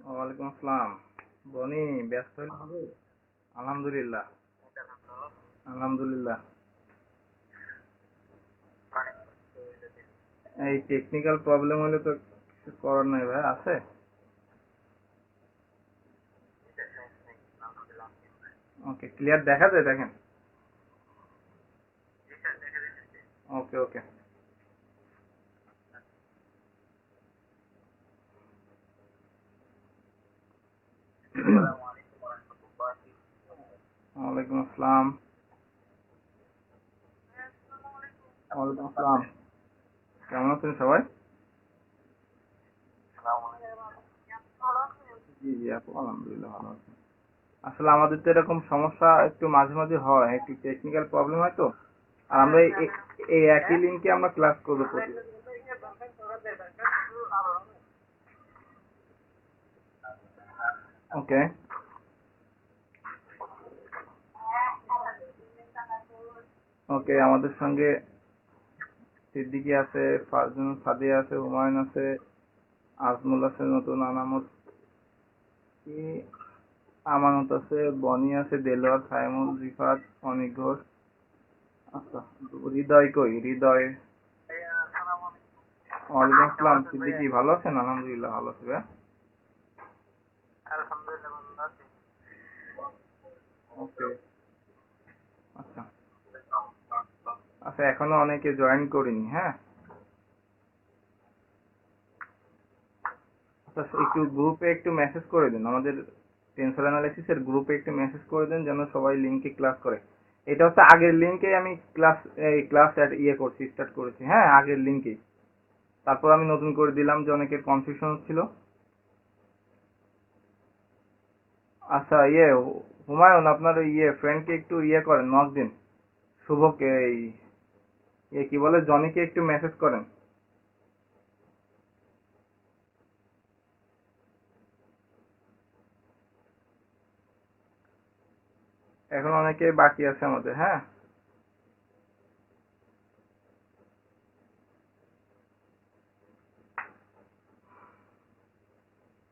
ওয়ালাইকুম আসসালাম। বনি, ব্যস্ত হইলে হবে? আলহামদুলিল্লাহ। আলহামদুলিল্লাহ। এই টেকনিক্যাল প্রবলেম হলে তো কিছু করার নাই ভাই, আছে? ওকে, ক্লিয়ার দেখা যায়? দেখেন। ওকে ওকে। ওয়ালাইকুম আসসালাম। ওয়ালাইকুম আসসালাম। কেমন আছেন সবাই? জি জি আপু, আলহামদুলিল্লাহ ভালো আছি। আসলে আমাদের তো এরকম সমস্যা একটু মাঝে মাঝে হয়, একটু টেকনিক্যাল প্রবলেম হয় তো। আর আমরা এই একই লিঙ্কে আমরা ক্লাস করবো প্রতি। ওকে ওকে, আমাদের সঙ্গে সিদ্দিকী আছে, ফারজানা সাদিয়া আছে, হুমায়ুন আছে, আজমল আছে, নতুন আনামত, কি আমানত আছে, বনি আছে, দেলোয়ার, সাইমুল, রিফাত, অনিক ঘোষ। আচ্ছা, হৃদয় কই? হৃদয়। ওয়ালাইকুম আসসালাম। সিদ্দিকী ভালো আছেন? আলহামদুলিল্লাহ ভালো আছি ভাই। ওকে। আচ্ছা আচ্ছা, এখনো অনেকে জয়েন করিনি, হ্যাঁ। আচ্ছা, একটু গ্রুপে একটু মেসেজ করে দিন, আমাদের টেনসর অ্যানালাইসিস এর গ্রুপে একটু মেসেজ করে দেন যেন সবাই লিংকে ক্লাস করে। এটা হচ্ছে আগের লিংকে আমি ক্লাস করছি, স্টার্ট করেছি, হ্যাঁ, আগের লিংকে। তারপর আমি নতুন করে দিলাম যে অনেকের কনফিউশন ছিল। আচ্ছা, হুমায়ুন, আপনার ফ্রেন্ডকে একটু করেন, নক দিন। শুভকে, কি বলে, জনিকে একটু মেসেজ করেন। এখন অনেকে বাকি আছে আমাদের, হ্যাঁ।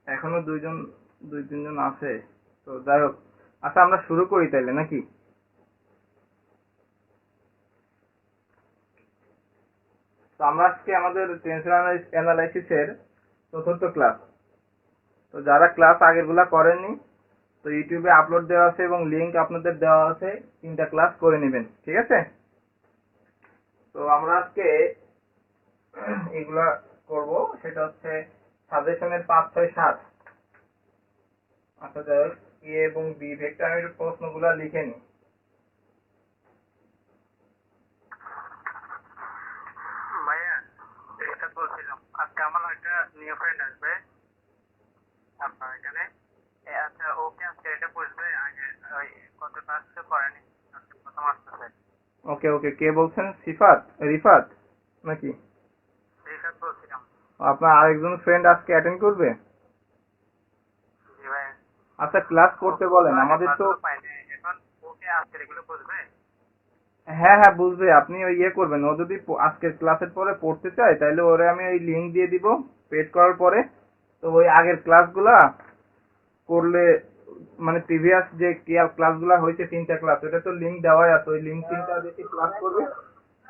এখনো দুই তিনজন আছে। তো যাই হোক, আচ্ছা আমরা শুরু করি তাইলে নাকি? তো আমরা আজকে আমাদের টেনশন অ্যানালাইসিস এর চতুর্থ ক্লাস। তো যারা ক্লাস আগের গুলা করেননি, তো ইউটিউবে আপলোড দেওয়া আছে এবং লিংক আপনাদের দেওয়া আছে, 3টা ক্লাস করে নেবেন, ঠিক আছে? তো আমরা আজকে এগুলা করব, সেটা হচ্ছে সাজেশনের 5, 6, 7। আচ্ছা যাই হোক, এ এবং বি ভেক্টরের প্রশ্নগুলা লিখে নিই। ভাইয়া, যেটা বলছিলাম, আজকে আমার একটা নিউ ফ্রেন্ড আসবে আপনার এখানে। আচ্ছা, ওকে আজকে এটা বুঝবে আগে, ওই কত ক্লাস করেনি, আজকে প্রথম আসতেছে। ওকে ওকে, কে বলছেন? সিফাত? রিফাত নাকি? রিফাত বলছিলাম। আপনার আরেকজন ফ্রেন্ড আজকে অ্যাটেন্ড করবে? জি ভাইয়া। আচ্ছা, ক্লাস করতে ওকে তো বলেন, আগে আমাদের তো। ক্লাসগুলো পাইনি, এখন ওকে আজকে এগুলো বুঝবে। হ্যাঁ হ্যাঁ, বুঝবে। আপনি ওই করবেন, ও যদি আজকের ক্লাসের পরে পড়তে চায় তাহলে ওরে আমি ওই লিংক দিয়ে দিব পেড করার পরে। তো ওই আগের ক্লাসগুলা করলে, মানে প্রিভিয়াস যে ক্লাসগুলা হয়েছে 3টা ক্লাস, ওটা তো লিংক দেওয়াই আছে, ওই লিংক 3টা দেখে ক্লাস করবে।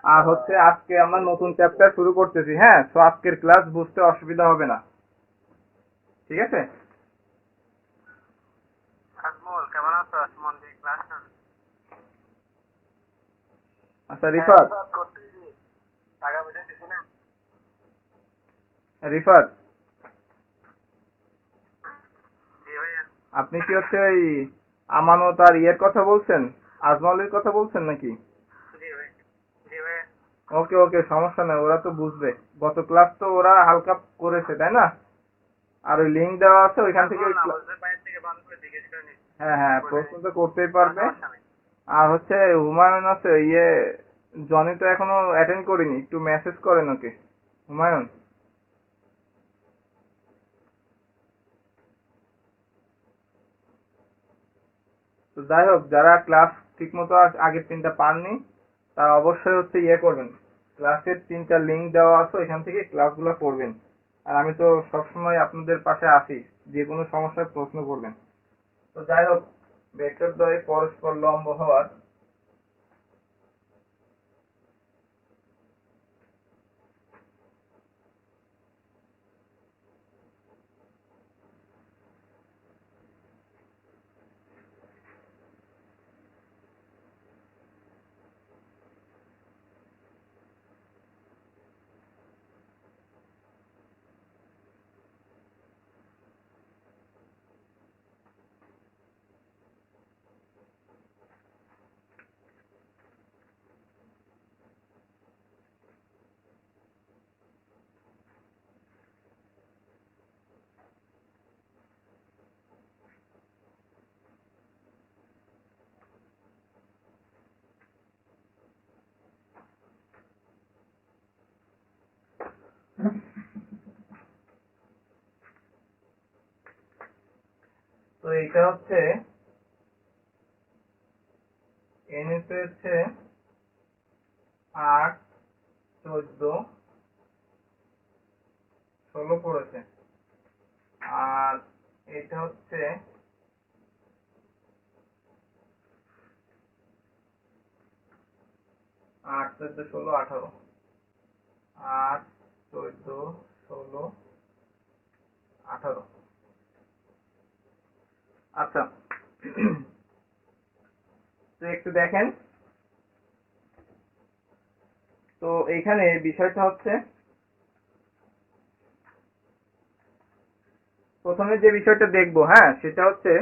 আর হচ্ছে আজকে আমরা নতুন চ্যাপ্টার শুরু করতেছি, হ্যাঁ, তো আজকের ক্লাস বুঝতে অসুবিধা হবে না, ঠিক আছে? আজমল, কেমন আছো? মন দিয়ে ক্লাস আচ্ছা রিফাত। করতেছি, টাকা পয়সা দিছি না। রিফাত, জি ভাইয়া। আপনি কি হচ্ছে ওই আমানত আর কথা বলছেন, আজমলের কথা বলছেন নাকি? জি ভাই। জি ভাইয়া। ওকে ওকে, সমস্যা নাই, ওরা তো বুঝবে। গত ক্লাস তো ওরা হালকা করেছে, তাই না? আর ওই লিংক দেওয়া আছে ওইখান থেকে আজমল না বুঝবে, বাইরে থেকে বন্ধ করে জিজ্ঞেস করে নিস। হ্যাঁ হ্যাঁ, প্রশ্ন তো করতেই পারবে। সমস্যা নেই। আর হচ্ছে হুমায়ুন আছে, জনি তো এখনো অ্যাটেন্ড করিনি, একটু মেসেজ করেন ওকে। হুমায়ুন। তো যাই হোক, যারা ক্লাস ঠিক মতো আগের 3টা পাননি তারা অবশ্যই হচ্ছে করবেন, ক্লাসের 3টা লিঙ্ক দেওয়া আছে, এখান থেকে ক্লাসগুলো করবেন। আর আমি তো সবসময় আপনাদের পাশে আছি, যে কোনো সমস্যায় প্রশ্ন করবেন। তো যাই হোক, ভেক্টর দ্বয় পরস্পর লম্ব হওয়ার তো এটা হচ্ছে NS হচ্ছে 8, 14, 16 পড়েছে। আর এটা হচ্ছে 8, 14, 16, 18, 8, 14, 16, 18। আচ্ছা, তো একটু দেখেন। তো এইখানে বিষয়টা হচ্ছে, প্রথমে যে বিষয়টা দেখবো, হ্যাঁ, সেটা হচ্ছে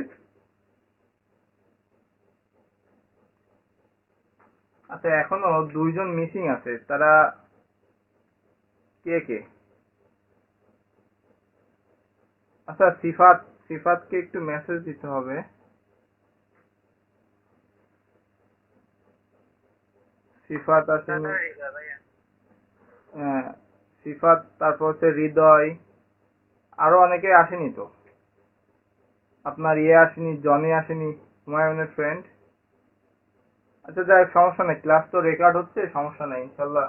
আচ্ছা, এখনো 2জন মিসিং আছে, তারা কে কে? আচ্ছা, সিফাতকে একটু মেসেজ দিতে হবে। সিফাত আসেনি, ভাইয়া সিফাত, তারপর হচ্ছে হৃদয়, আরো অনেকে আসেনি তো। আপনার আসেনি, জনি আসেনি, হুমায়ুনের ফ্রেন্ড। আচ্ছা, যাই হোক, সমস্যা নেই, ক্লাস তো রেকর্ড হচ্ছে, সমস্যা নেই, ইনশাল্লাহ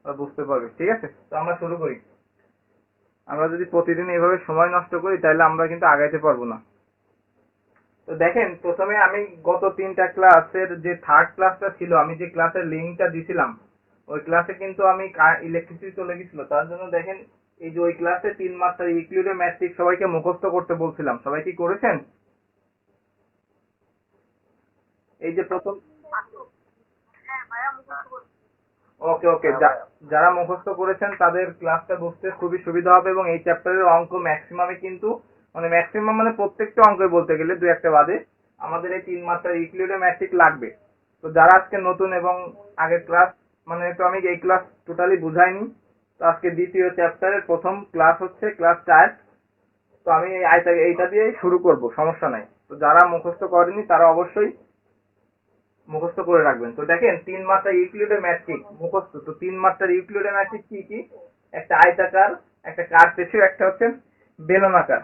ওরা বুঝতে পারবে। ঠিক আছে, তো আমরা শুরু করি। আমরা যদি প্রতিদিন এইভাবে সময় নষ্ট করি, তাহলে আমরা কিন্তু আগাইতে পারবো না। তো দেখেন, প্রথমে আমি গত 3টা ক্লাসের যে থার্ড ক্লাসটা ছিল, আমি যে ক্লাসের লিঙ্কটা দিছিলাম, ওই ক্লাসে কিন্তু আমি ইলেকট্রিসিটি চলে গেছিল। তার জন্য দেখেন, এই যে ওই ক্লাসে 3 মাত্রার ইউক্লিডের ম্যাট্রিক্স সবাইকে মুখস্থ করতে বলছিলাম, সবাই কি করেছেন? এই যে প্রথম, ওকে ওকে, যারা মুখস্থ করেছেন তাদের ক্লাসটা বুঝতে খুবই সুবিধা হবে, এবং এই চ্যাপ্টারের অঙ্ক ম্যাক্সিমামে কিন্তু, মানে ম্যাক্সিমাম মানে প্রত্যেকটা অঙ্কই বলতে গেলে 2-1টা বাদে আমাদের এই 3 মাত্রার ইউক্লিডের ম্যাট্রিক লাগবে। তো যারা আজকে নতুন এবং আগের ক্লাস, মানে তো আমি এই ক্লাস টোটালি বুঝাইনি, তো আজকে দ্বিতীয় চ্যাপ্টারের প্রথম ক্লাস হচ্ছে ক্লাস 4। তো আমি এইটা দিয়েই শুরু করব, সমস্যা নাই। তো যারা মুখস্থ করেনি তারা অবশ্যই মুখস্থ করে রাখবেন। তো দেখেন, 3 মাত্রার ইউক্লিডের ম্যাট্রিক মুখস্থ। তো 3 মাত্রার ইউক্লিডের ম্যাট্রিক কি কি? একটা আয়তাকার, একটা কার্টেসীয়, একটা হচ্ছে বেলনাকার।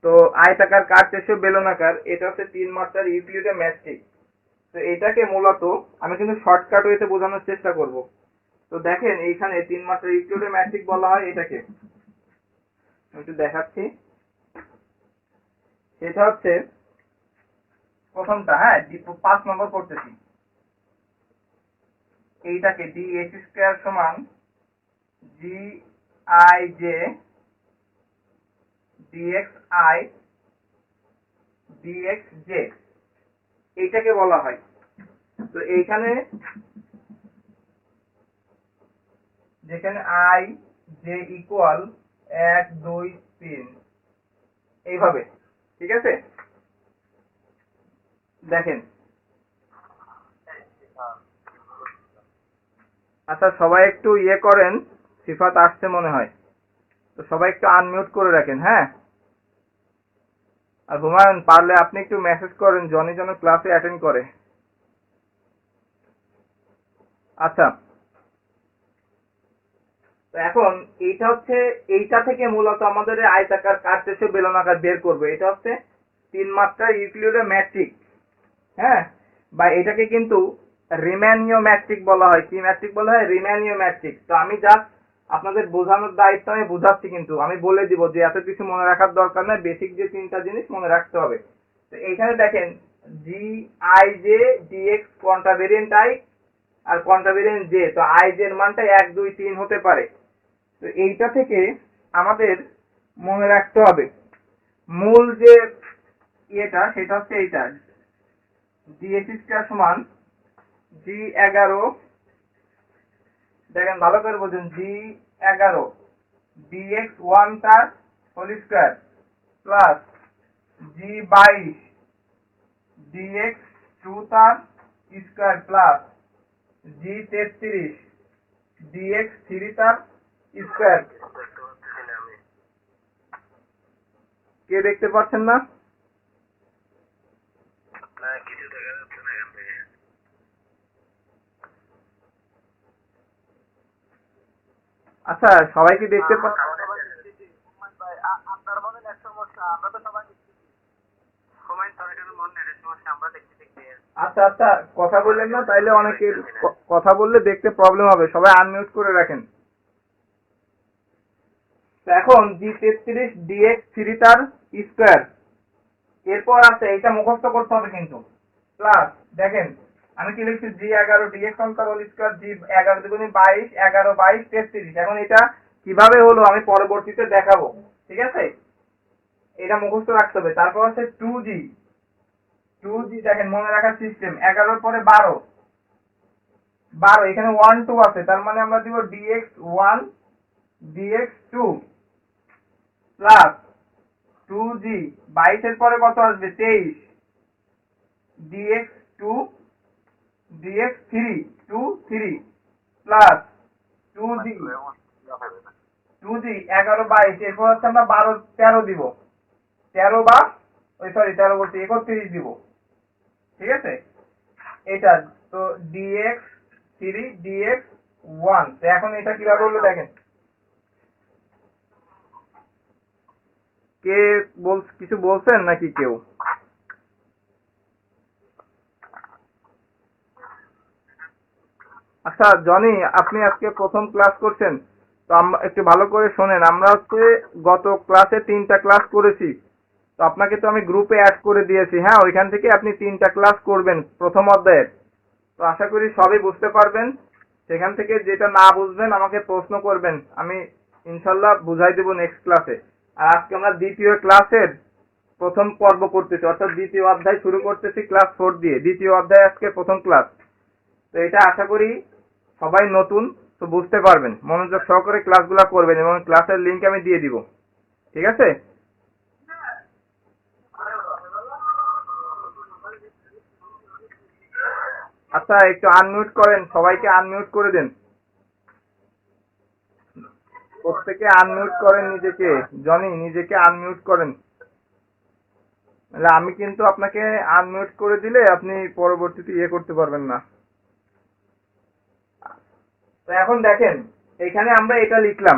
তো আয়তাকার, কার্টেসীয়, বেলনাকার, এটা হচ্ছে 3 মাত্রার ইউক্লিডের ম্যাট্রিক। তো এটাকে মূলত আমি কিন্তু শর্টকাট ওয়েতে বোঝানোর চেষ্টা করব। তো দেখেন, এইখানে 3 মাত্রার ইউক্লিডের ম্যাট্রিক বলা হয় এটাকে, আমি একটু দেখাচ্ছি। সেটা হচ্ছে প্রথমটা, হ্যাঁ, 5 নম্বর করতেছি। এইটাকে dx স্কয়ার সমান gij dxi dxj, এইটাকে বলা হয়। তো এইখানে যেখানে i j ইকুয়াল 1 2 3, এইভাবে, ঠিক আছে? দেখেন, আচ্ছা, সবাই একটু ইয়ে করেন, সিফাত আসছে মনে হয়, তো সবাই একটু আনমিউট করে রাখেন, হ্যাঁ। আর হুমায়ুন, পারলে আপনি একটু মেসেজ করেন জনি যেন ক্লাসে অ্যাটেন্ড করে। আচ্ছা, তো এখন এইটা হচ্ছে, এইটা থেকে মূলত আমাদের আয়তাকার, কার্টেসীয়, বেলনাকার বের করবে। এটা হচ্ছে 3 মাত্রার ইউক্লিডের ম্যাট্রিক, হ্যাঁ, বা এটাকে কিন্তু রিম্যানিও ম্যাট্রিক বলা হয়। কি ম্যাট্রিক বলা হয়? রিম্যানিও ম্যাট্রিক। তো আমি জাস্ট আপনাদের বোঝানোর দায়িত্ব আমি বোঝাচ্ছি, কিন্তু আমি বলে দিব যে এত কিছু মনে রাখার দরকার নেই, বেসিক যে 3টা জিনিস মনে রাখতে হবে। তো এইখানে দেখেন g I J d x contravariant i আর কন্ট্রাভেরিয়েন্ট জে। তো আই জে এর মানটা 1 2 3 হতে পারে। তো এইটা থেকে আমাদের মনে রাখতে হবে মূল যে ইয়েটা সেটা হচ্ছে এইটা, ডিএক্স স্কয়ার সমান জি11, দেখেন ভালো করে বোঝেন, জি11 dx1 তার হোল স্কয়ার প্লাস জি22 dx2 তার স্কয়ার প্লাস জি33 dx3 তার স্কয়ার। কে দেখতে পাচ্ছেন না? কিছু দেখা যাচ্ছে না এখান থেকে। আচ্ছা, সবাই কি দেখতে পাচ্ছেন? আপনার মনে নেট সমস্যা, আমরা তো সবাই হুমায়ুন সরকারের মনে নেটের সমস্যা, আমরা দেখতে দেখতে। আচ্ছা আচ্ছা, কথা বললেন না, তাইলে অনেকের কথা বললে দেখতে প্রবলেম হবে, সবাই আনমিউট করে রাখেন। তো এখন জি33 dx3 তার স্কয়ার, এরপর আছে এটা মুখস্থ করতে হবে কিন্তু, প্লাস দেখেন আমি কি লিখছি, জি11 dx1 তার হোল স্কয়ার, জি11 দুগুণে 22, 11 22 33। এখন এটা কিভাবে হলো আমি পরবর্তীতে দেখাবো, ঠিক আছে? এটা মুখস্থ রাখতে হবে। তারপর আছে 2g, দেখেন মনে রাখার সিস্টেম, 11 এর পরে 12, এখানে 1 2 আছে, তার মানে আমরা দিব dx1 dx2 প্লাস 2g, 22 এর পরে কত আসবে 23, dx2 dx3 2 3 প্লাস 2g 11 22, এরপর হচ্ছে আমরা 12 13 দিব, 13 বা ওই সরি 13 বলছি 31 দিব, ঠিক আছে? এটা তো dx3 dx1। তো এখন এটা কিভাবে হলো দেখেন, কে কিছু বলছেন নাকি কেউ? আচ্ছা জনি, আপনি আজকে প্রথম ক্লাস করছেন, তো আমরা একটু ভালো করে শোনেন। আমরা হচ্ছে গত ক্লাসে 3টা ক্লাস করেছি, তো আপনাকে তো আমি গ্রুপে অ্যাড করে দিয়েছি। হ্যাঁ, ওইখান থেকে আপনি 3টা ক্লাস করবেন প্রথম অধ্যায়ের। তো আশা করি সবই বুঝতে পারবেন। সেখান থেকে যেটা না বুঝবেন আমাকে প্রশ্ন করবেন, আমি ইনশাল্লাহ বুঝাই দেবো নেক্সট ক্লাসে। আর আজকে আমরা দ্বিতীয় ক্লাসের প্রথম পর্ব করতেছি, অর্থাৎ দ্বিতীয় অধ্যায় শুরু করতেছি ক্লাস 4 দিয়ে। দ্বিতীয় অধ্যায় আজকে প্রথম ক্লাস। তো এটা আশা করি সবাই নতুন, তো বুঝতে পারবেন, মনোযোগ সহকারে ক্লাসগুলো করবেন এবং ক্লাসের লিংক আমি দিয়ে দিব, ঠিক আছে? আচ্ছা একটু আনমিউট করেন, সবাইকে আনমিউট করে দেন, প্রত্যেকে আনমিউট করেন নিজেকে। জনি নিজেকে আনমিউট করেন, আমি কিন্তু আপনাকে আনমিউট করে দিলে আপনি পরবর্তীতে ইয়ে করতে পারবেন না। তো এখন দেখেন এখানে আমরা এটা লিখলাম,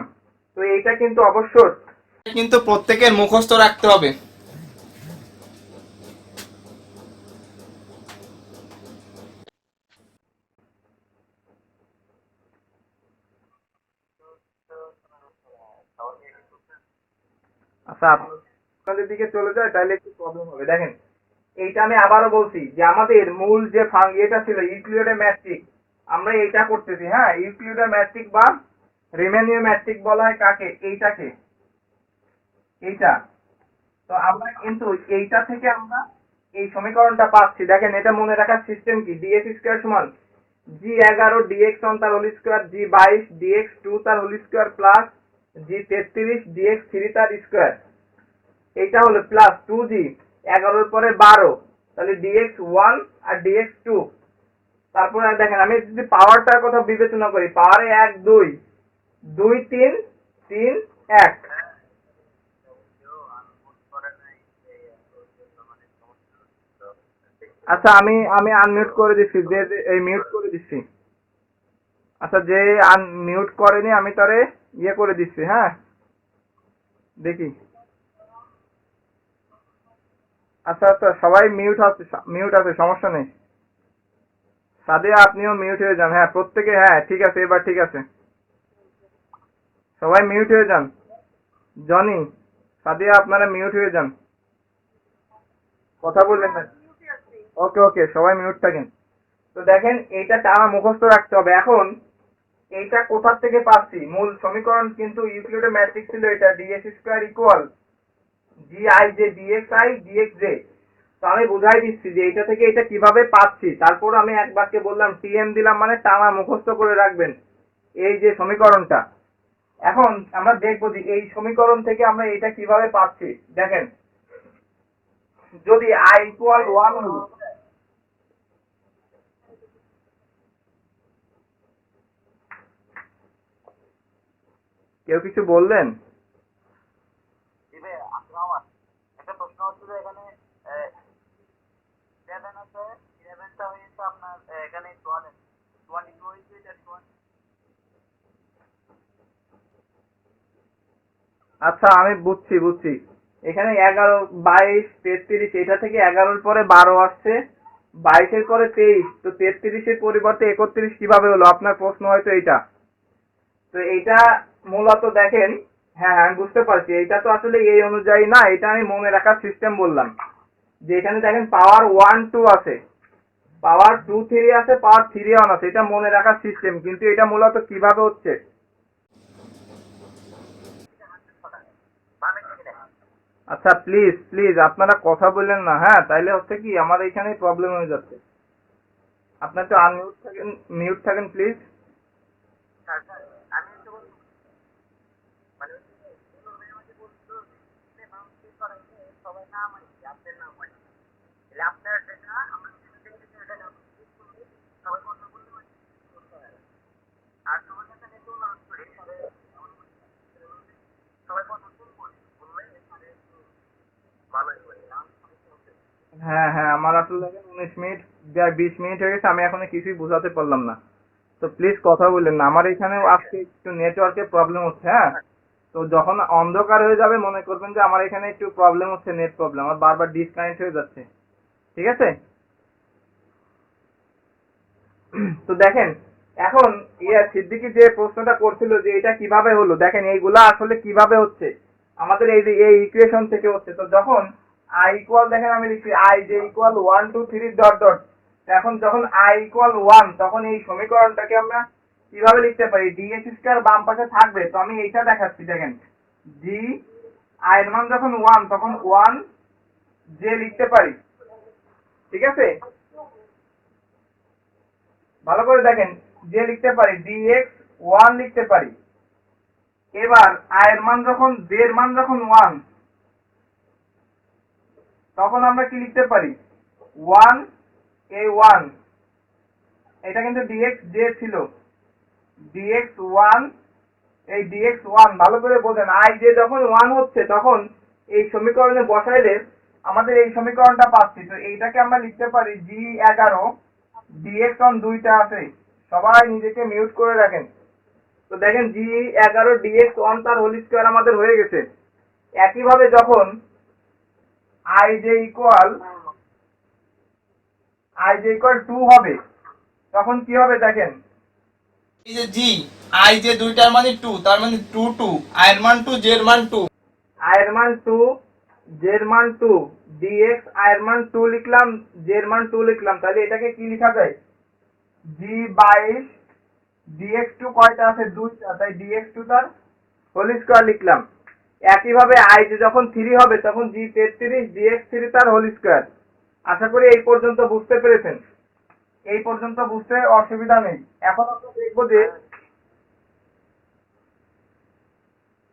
তো এইটা কিন্তু অবশ্যই কিন্তু প্রত্যেকের মুখস্থ রাখতে হবে। আচ্ছা, আপনাদের দিকে চলে যায় তাহলে একটু প্রবলেম হবে। দেখেন এইটা আমি আবারও বলছি যে আমাদের মূল যে এটা ছিল ইউক্লিডের ম্যাট্রিক, আমরা এইটা করতেছি। হ্যাঁ, ইউক্লিডের ম্যাট্রিক বা রিমেনীয় ম্যাট্রিক বলা হয় কাকে? এইটাকে, এইটা। তো আমরা কিন্তু এইটা থেকে আমরা এই সমীকরণটা পাচ্ছি। দেখেন এটা মনে রাখার সিস্টেম কি, ডিএক্স স্কয়ার সমান জি11 dx1 তার হোল স্কয়ার, জি22 dx2 তার হোল স্কয়ার প্লাস জি33 dx3 তার স্কয়ার। এইটা হলো প্লাস 2g 11 এর পরে 12, তাহলে dx1 আর dx2। তারপরে দেখেন আমি যদি পাওয়ারটার কথা বিবেচনা করি, পাওয়ারে 1 2 2 3 3 1। আচ্ছা আমি আনমিউট করে দিচ্ছি, যে এই মিউট করে দিচ্ছি। আচ্ছা যে আনমিউট করেনি আমি তারে ইয়ে করে দিচ্ছি। হ্যাঁ দেখি, আচ্ছা আচ্ছা সবাই মিউট আছে, সমস্যা নেই। সাদিয়া আপনিও মিউট হয়ে যান। হ্যাঁ প্রত্যেকে, হ্যাঁ ঠিক আছে, এবার ঠিক আছে, সবাই মিউট হয়ে যান। জনি, সাদিয়া আপনারা মিউট হয়ে যান, কথা বললেন না। ওকে ওকে, সবাই মিউট থাকেন। তো দেখেন এইটা টানা মুখস্থ রাখতে হবে। এখন এইটা কোথা থেকে পাচ্ছি? মূল সমীকরণ কিন্তু ইউক্লিডের ম্যাট্রিক্স ছিল এটা, dx square equal G I J dx I dx J. তো আমি বুঝাই দিচ্ছি যে এইটা থেকে এটা কিভাবে পাচ্ছি, তারপর আমি এক বাক্যে বললাম টিএম দিলাম, মানে টানা মুখস্থ করে রাখবেন এই যে সমীকরণটা। এখন আমরা দেখবো যে এই সমীকরণ থেকে আমরা এটা কিভাবে পাচ্ছি। দেখেন, যদি আই ইকুয়াল 1, কেউ কিছু বললেন? একটা প্রশ্ন হচ্ছে যে এখানে 11 আছে, 11টা হয়েছে আপনার এখানে 22 হয়েছে, এটা 20। আচ্ছা আমি বুঝছি। এখানে 11, 22, 33, এটা থেকে 11-র পরে 12 আসছে, 22-এর পরে 23, তো 33-এর পরিবর্তে 31 কিভাবে হলো? আপনার প্রশ্ন হয়তো এইটা। তো এইটা মূলত দেখেন, হ্যাঁ হ্যাঁ আমি বুঝতে পারছি, এইটা তো আসলে এই অনুযায়ী না, এটা আমি মনে রাখার সিস্টেম বললাম। যে এখানে দেখেন পাওয়ার 1 2 আছে, পাওয়ার 2 3 আছে, পাওয়ার 3 1 আছে, এটা মনে রাখার সিস্টেম। কিন্তু এটা মূলত কিভাবে হচ্ছে? আচ্ছা প্লিজ প্লিজ আপনারা কথা বললেন না, হ্যাঁ তাইলে হচ্ছে কি আমার এখানে প্রবলেম হয়ে যাচ্ছে। আপনার তো আনমিউট থাকেন, মিউট থাকেন প্লিজ। আমি একটু বলবো, মানে আমাকে বলতো যে মানুষকে করাইলে সবাই নাম আছে, আপনার নাম হয়, তাহলে আপনার দেখা আমরা এটা নাম সবাই কথা বলতে পারি। আর তোমার কাছে আমি একটু অনুরোধ করি, সবাই কথা বললে ভালোই হয়। হ্যাঁ হ্যাঁ, আমার আসলে দেখেন 19 মিনিট 20 মিনিট হয়ে গেছে, আমি এখনো কিছুই বোঝাতে পারলাম না। তো প্লিজ কথা বললেন না, আমার এখানেও আজকে একটু নেটওয়ার্কের প্রবলেম হচ্ছে। হ্যাঁ, তো যখন অন্ধকার হয়ে যাবে মনে করবেন যে আমার এখানে একটু প্রবলেম হচ্ছে, নেট প্রবলেম, আমার বারবার ডিসকানেক্ট হয়ে যাচ্ছে। ঠিক আছে? তো দেখেন, এখন সিদ্দিকী যে প্রশ্নটা করছিল যে এটা কিভাবে হলো, দেখেন এইগুলা আসলে কিভাবে হচ্ছে আমাদের এই যে এই ইকুয়েশন থেকে হচ্ছে। তো যখন আই ইকুয়াল, দেখেন আমি লিখছি I J equal 1 2 3 dot dot. এখন যখন আই ইকুয়াল 1, তখন এই সমীকরণটাকে আমরা কিভাবে লিখতে পারি? ডিএক্স স্কয়ার বাম পাশে থাকবে, তো আমি এইটা দেখাচ্ছি। দেখেন, জি আই এর মান যখন 1, তখন 1 জে লিখতে পারি। ঠিক আছে, ভালো করে দেখেন, যে লিখতে পারি ডিএক্স 1 লিখতে পারি। এবার আয়ের মান যখন, জের মান যখন 1, তখন আমরা কি লিখতে পারি? 1 এ 1, এটা কিন্তু ডিএক্স জে ছিল, ডিএক্স 1, এই ডিএক্স 1 ভালো করে বোঝেন। আই জে যখন 1 হচ্ছে তখন এই সমীকরণে বসাইলে আমাদের এই সমীকরণটা পাচ্ছি। তো এইটাকে আমরা লিখতে পারি জি 11 ডিএক্স অন 2টা আছে, সবাই নিজেকে মিউট করে রাখেন। তো দেখেন জি 11 ডিএক্স 1 তার হোল স্কয়ার আমাদের হয়ে গেছে। একইভাবে যখন আই জে ইকুয়াল 2 হবে, তখন কি হবে দেখেন, এই যে জি আই যে দুইটার মানে 2, তার মানে 2 2, আই এর মান 2, জের মান 2। আয়ের মান 2, জের মান 2, ডিএক্স আয়ের মান 2 লিখলাম, জের মান 2 লিখলাম, তাহলে এটাকে কি লেখা যায়? জি 22 ডিএক্স 2 কয়টা আছে? 2টা, তাই ডিএক্স 2 তার হোল স্কয়ার লিখলাম। একইভাবে আই যে যখন 3 হবে তখন জি 33 ডিএক্স 3 তার হোল স্কয়ার। আশা করি এই পর্যন্ত বুঝতে পেরেছেন, এই পর্যন্ত বুঝতে অসুবিধা নেই। এখন আমরা দেখবো যে,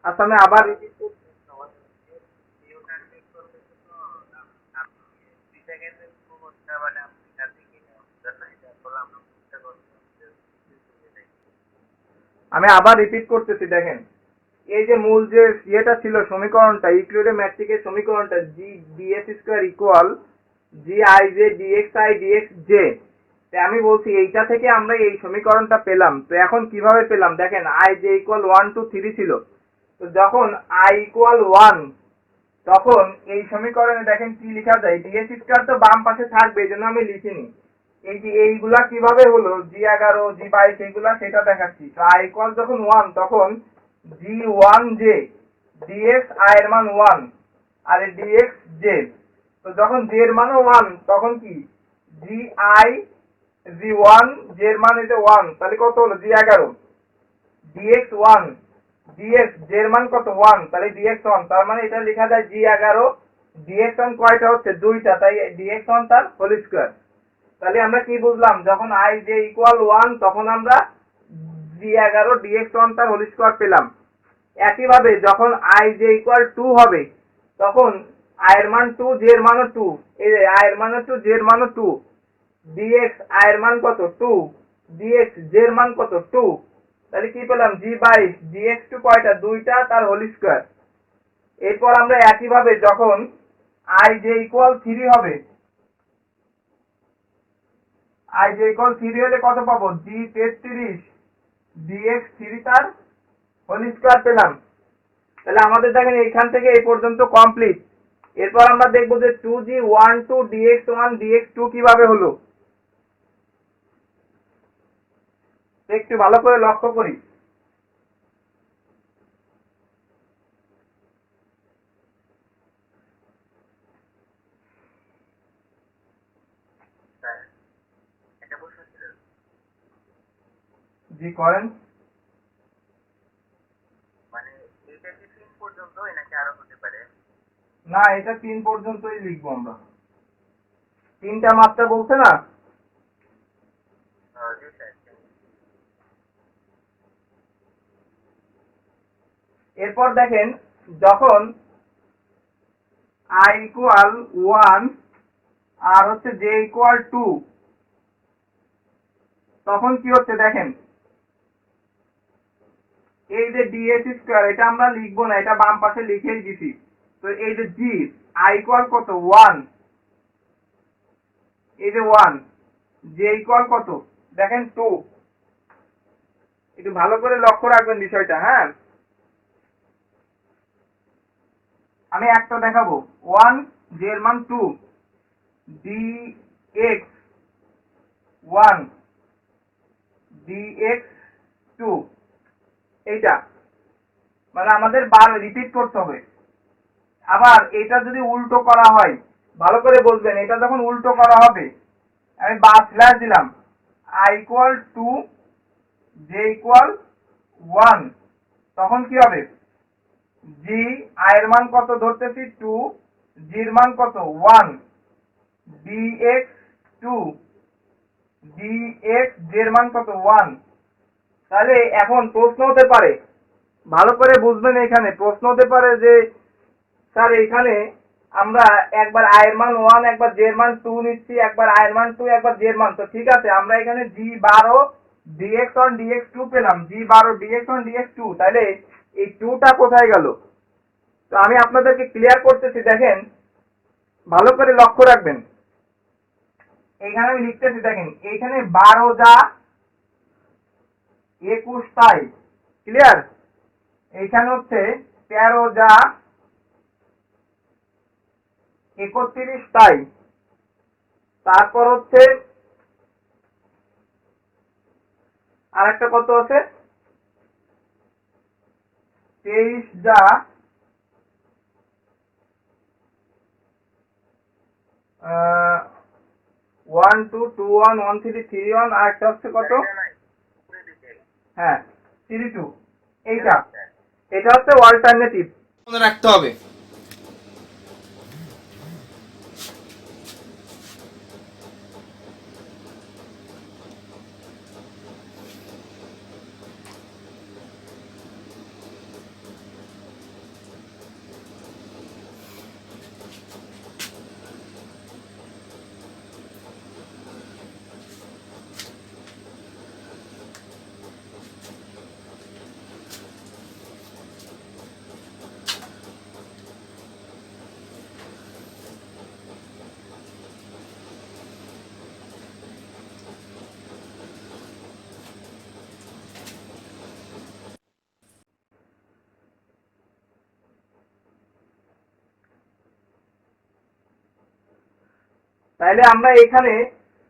আচ্ছা আমি আবার রিপিট করতেছি। দেখেন, এই যে মূল যে ইয়েটা ছিল সমীকরণটা, ইউক্লিডের ম্যাট্রিক্সের সমীকরণটা, g d x square equal G I J dx I dx j, আমি বলছি এইটা থেকে আমরা এই সমীকরণটা পেলাম। তো এখন কিভাবে পেলাম? দেখেন আই জে ইকুয়াল 1 2 3 ছিল, তো যখন আই ইকুয়াল 1, তখন এই সমীকরণে দেখেন কি লেখা যায়? ডিএক্স স্কয়ার তো বাম পাশে থাকবে, এই জন্য আমি লিখিনি। এই যে এইগুলা কিভাবে হলো G11 G22 এইগুলা সেটা দেখাচ্ছি। তো I ইকুয়াল যখন 1 তখন G1J dx I এর মান 1 আর dx j। তো যখন j এর মান 1 তখন কি gi g1 j এর মান এটা 1, তাহলে কত হলো G11 dx 1 dx j এর মান কত 1, তাহলে dx 1, তার মানে এটা লেখা যায় G11 dx 1 কয়টা হচ্ছে দুইটা, তাই dx 1 তার হোল স্কয়ার। তাহলে আমরা কি বুঝলাম, যখন I j ইকুয়াল 1 তখন আমরা G11 dx 1 তার হোল স্কয়ার পেলাম। একইভাবে যখন I j ইকুয়াল 2 হবে তখন I এর মান 2 j এর মানও 2, এই যে I এর মান 2 j এর মানও 2, dx I এর মান কত 2 dx j এর মান কত 2, তাহলে কি পেলাম G22 dx 2 কয়টা দুইটা তার হোল স্কয়ার। এরপর আমরা একইভাবে যখন I j ইকুয়াল 3 হবে, I j ইকুয়াল 3 হলে কত পাবো G33 dx 3 তার হোল স্কয়ার পেলাম। তাহলে আমাদের দেখেন এইখান থেকে এই পর্যন্ত কমপ্লিট। এরপর আমরা দেখব যে 2G12 dx1 dx2 কিভাবে হলো, একটু ভালো করে লক্ষ্য করি। স্যার এটা প্রশ্ন ছিল, জি করেন। মানে এটা কি 3 পর্যন্তই নাকি আরো হতে পারে? না, এটা 3 পর্যন্তই লিখবো আমরা, 3টা মাত্রা বলছে না। জি স্যার। এরপর দেখেন যখন I ইকুয়াল 1 আর হচ্ছে j ইকুয়াল 2 তখন কি হচ্ছে দেখেন, এই যে dx স্কয়ার এটা আমরা লিখবো না, এটা বাম পাশে লিখেই দিছি। তো এই যে g I ইকুয়াল কত 1, এই যে 1, j ইকুয়াল কত দেখেন 2, একটু ভালো করে লক্ষ্য রাখবেন বিষয়টা। হ্যাঁ, আমি একটা দেখাবো 1 j এর মান 2 dx 1 dx 2, এইটা মানে আমাদের বার রিপিট করতে হবে। আবার এটা যদি উল্টো করা হয় ভালো করে বলবেন, এটা যখন উল্টো করা হবে আমি বার স্ল্যাশ দিলাম I ইকুয়াল 2 j ইকুয়াল 1 তখন কি হবে g I এর মান কত ধরতেছি 2, g এর মান কত 1 dx 2 dx j এর মান কত 1। তাহলে এখন প্রশ্ন হতে পারে, ভালো করে বুঝবেন, এখানে প্রশ্ন হতে পারে যে স্যার এখানে আমরা একবার I এর মান 1 একবার j এর মান 2 নিচ্ছি, একবার I এর মান 2 একবার j এর মান, তো ঠিক আছে আমরা এখানে G12 dx1 dx2 পেলাম, G12 dx1 dx2, তাহলে এই 2টা কোথায় গেল? তো আমি আপনাদেরকে ক্লিয়ার করতেছি, দেখেন ভালো করে লক্ষ্য রাখবেন। এইখানে আমি লিখতেছি দেখেন, এইখানে 12 যা 21 তাই, ক্লিয়ার। এইখানে হচ্ছে 13 যা 31 তাই, তারপর হচ্ছে আরেকটা কত আছে 23 যা 1 2 2 1 1 3 3 1, আর একটা হচ্ছে কত হ্যাঁ 3 2, এইটা এটা হচ্ছে অল্টারনেটিভ মনে রাখতে হবে। তাহলে আমরা এখানে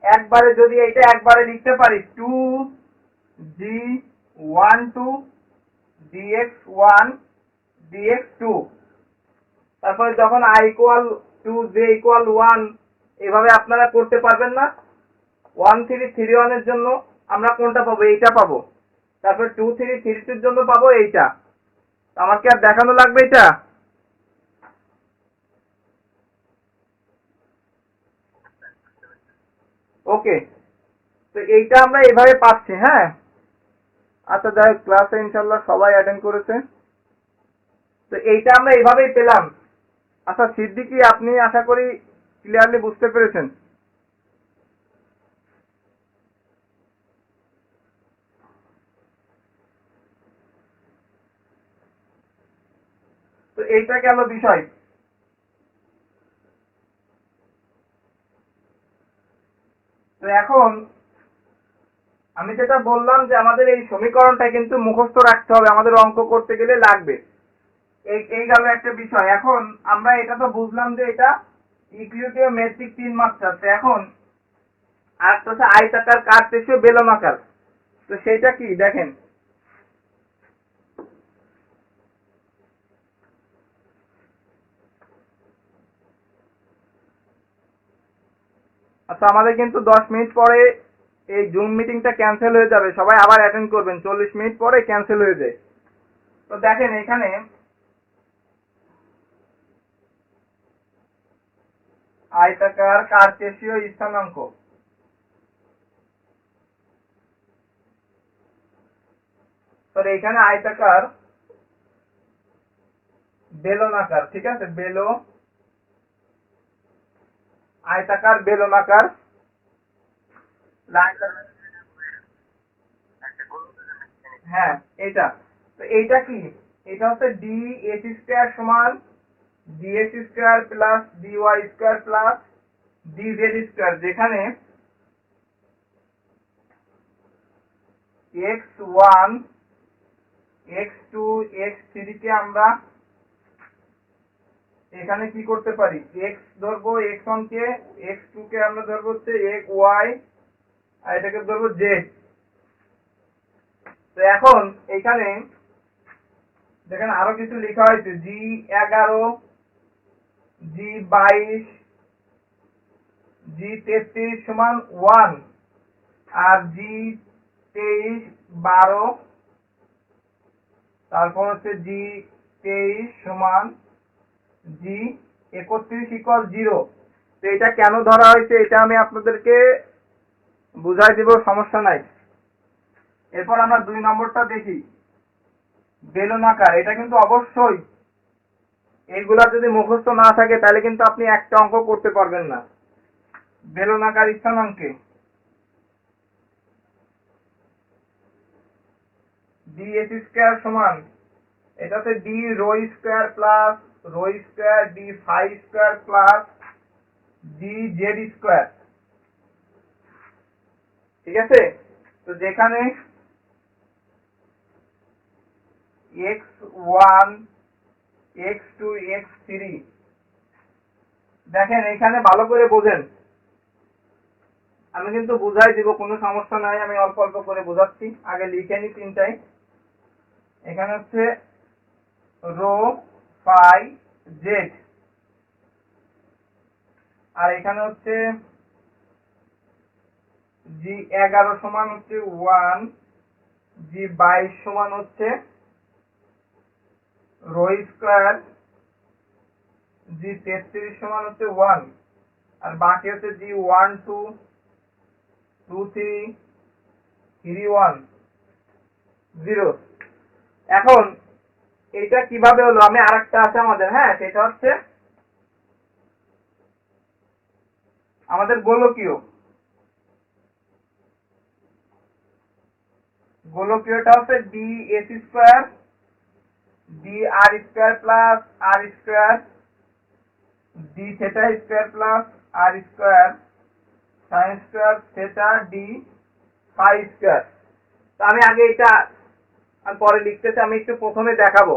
একবারে যদি এটা একবারে লিখতে পারি 2g12 dx1 dx2, তারপরে যখন i equal 2 j equal 1 এভাবে আপনারা করতে পারবেন না। 1 3 3 1 এর জন্য আমরা কোনটা পাবো? এইটা পাবো। তারপরে 2 3 3 2 এর জন্য পাবো এইটা। আমার কি আর দেখানো লাগবে এটা? ওকে, তো এইটা আমরা এভাবে পাচ্ছি। হ্যাঁ, আচ্ছা যাই হোক, ক্লাসে ইনশাল্লাহ সবাই অ্যাটেন্ড করেছে, তো এইটা আমরা এভাবেই পেলাম। আচ্ছা সিদ্দিকী, আপনি আশা করি ক্লিয়ারলি বুঝতে পেরেছেন। তো এইটা গেল বিষয়। তো এখন আমি যেটা বললাম যে আমাদের এই সমীকরণটা কিন্তু মুখস্থ রাখতে হবে, আমাদের অঙ্ক করতে গেলে লাগবে। এই গেল একটা বিষয়। এখন আমরা এটা তো বুঝলাম যে এটা ইউক্লিডীয় মেট্রিক 3 মাত্রার। তো এখন আরেকটা হচ্ছে আয়তাকার কার্টেসীয় বেলনাকার। তো সেইটা কি দেখেন, আচ্ছা আমাদের কিন্তু 10 মিনিট পরে এই জুম মিটিংটা ক্যান্সেল হয়ে যাবে, সবাই আবার অ্যাটেন্ড করবেন। 40 মিনিট পরে ক্যান্সেল হয়ে যায়। তো দেখেন এখানে আয়তাকার কার্টেসীয় স্থানাঙ্ক। তো এখানে আয়তাকার বেলনাকার, ঠিক আছে, আয়তাকার বেলনাকার হ্যাঁ এইটা। তো এইটা কি? এটা হচ্ছে ডি এস স্কয়ার সমান ds square plus dy square plus dz square, যেখানে x1 x2 x3 কে আমরা এখানে কি করতে পারি? x ধরবো x1 কে, x2 কে আমরা ধরবো হচ্ছে y, আর এটাকে ধরবো z। তো এখন এখানে দেখেন আরো কিছু লেখা হয়েছে, g11 g22 g33 সমান 1, আর g23 12, তারপর হচ্ছে g23 সমান g31 ইকুয়াল 0। তো এটা কেন ধরা হয়েছে এটা আমি আপনাদেরকে বুঝাই দেব, সমস্যা নাই। এরপর আমরা 2 নম্বরটা দেখি, বেলনাকার। এটা কিন্তু অবশ্যই এইগুলা যদি মুখস্থ না থাকে তাহলে কিন্তু আপনি একটা অঙ্ক করতে পারবেন না। বেলনাকার স্থানাঙ্কে ডিএস স্কয়ার সমান, এটাতে d rho square plus rho square d phi square plus d z square, ঠিক আছে। তো যেখানে x1 x2 x3, দেখেন এখানে ভালো করে বোঝেন, আমি কিন্তু বুঝাই দিব, কোনো সমস্যা নাই, আমি অল্প অল্প করে বোঝাচ্ছি। আগে লিখে নি তিনটাই। এখানে হচ্ছে রো ফাই জেড, আর এখানে হচ্ছে g11 সমান হচ্ছে 1, g22 সমান হচ্ছে রো স্কয়ার, g33 সমান হচ্ছে 1, আর বাকি হচ্ছে g12 23 31 0। এখন এইটা কিভাবে হলো? আমি আরেকটা আছে আমাদের, হ্যাঁ, সেটা হচ্ছে আমাদের গোলকীয়টা হচ্ছে d s square d r square plus r square d theta square plus r square sine square theta d phi square. তো আমি আগে এটা পরে লিখতেছি, আমি একটু প্রথমে দেখাবো।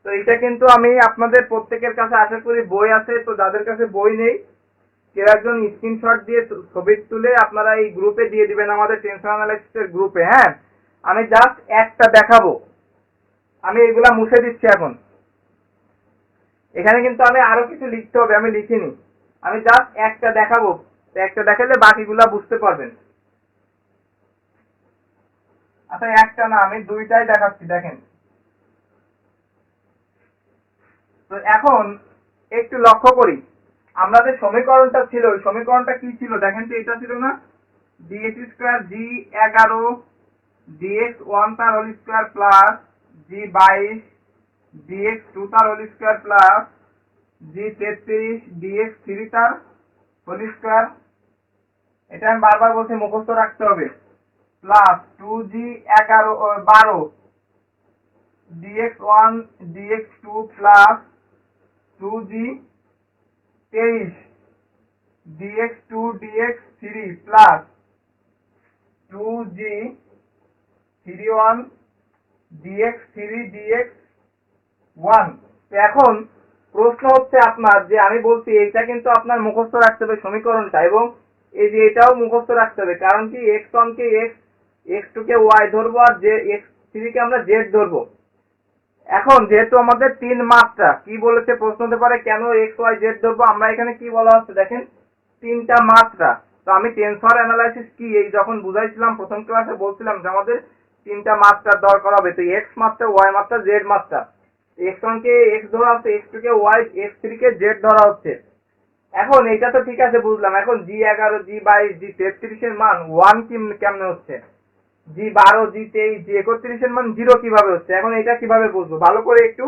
তো এটা কিন্তু আমি আপনাদের প্রত্যেকের কাছে আশা করি বই আছে, তো যাদের কাছে বই নেই কেউ একজন স্ক্রিনশট দিয়ে ছবি তুলে আপনারা এই গ্রুপে দিয়ে দিবেন, আমাদের টেনশন অ্যানালাইসিসের গ্রুপে। হ্যাঁ, আমি জাস্ট একটা দেখাবো, আমি এগুলা মুছে দিচ্ছি এখন। এখানে কিন্তু আমি আরো কিছু লিখতে হবে, আমি লিখিনি, আমি জাস্ট একটা দেখাবো, একটা দেখালে বাকিগুলা বুঝতে পারবেন। আচ্ছা একটা না, আমি দুইটাই দেখাচ্ছি, দেখেন। তো এখন একটু লক্ষ্য করি, আমাদের সমীকরণটা ছিল, ওই সমীকরণটা কি ছিল দেখেন তো, এটা ছিল না dx স্কয়ার g11 dx1 তার whole square plus g22 dx2 তার whole square plus g33 dx3 তার হোল স্কয়ার। এটা আমি বারবার বলছি, মুখস্থ রাখতে হবে। Plus 2g12 dx1 dx2 plus 2g23 dx2 dx3 plus 2g31 dx3 dx1। এখন প্রশ্ন হচ্ছে আপনার, যে আমি বলছি এইটা কিন্তু আপনার মুখস্থ রাখতে হবে সমীকরণটা, এবং এই যে এটাও মুখস্থ রাখতে হবে। কারণ কি, x1 কে x, x2 কে y ধরবো, আর যে x3 কে আমরা z ধরবো। এখন যেহেতু আমাদের 3 মাত্রা, কি বলেছে প্রশ্ন হতে পারে কেন x y z ধরবো, আমরা এখানে কি বলা হচ্ছে দেখেন, 3টা মাত্রা। তো আমি টেনসর অ্যানালাইসিস কি এই যখন বুঝাইছিলাম প্রথম ক্লাসে, বলছিলাম যে আমাদের 3টা মাত্রার দরকার হবে। তো x মাত্রা, y মাত্রা, z মাত্রা। x1 কে x ধরা হচ্ছে, x2 কে y, x3 কে z ধরা হচ্ছে। এখন এটা তো ঠিক আছে বুঝলাম, এখন g11 g22 g33 এর মান 1 কেমনে হচ্ছে, g12 g23 g31 এর মান 0 কিভাবে হচ্ছে, এখন এটা কিভাবে বুঝবো, ভালো করে একটু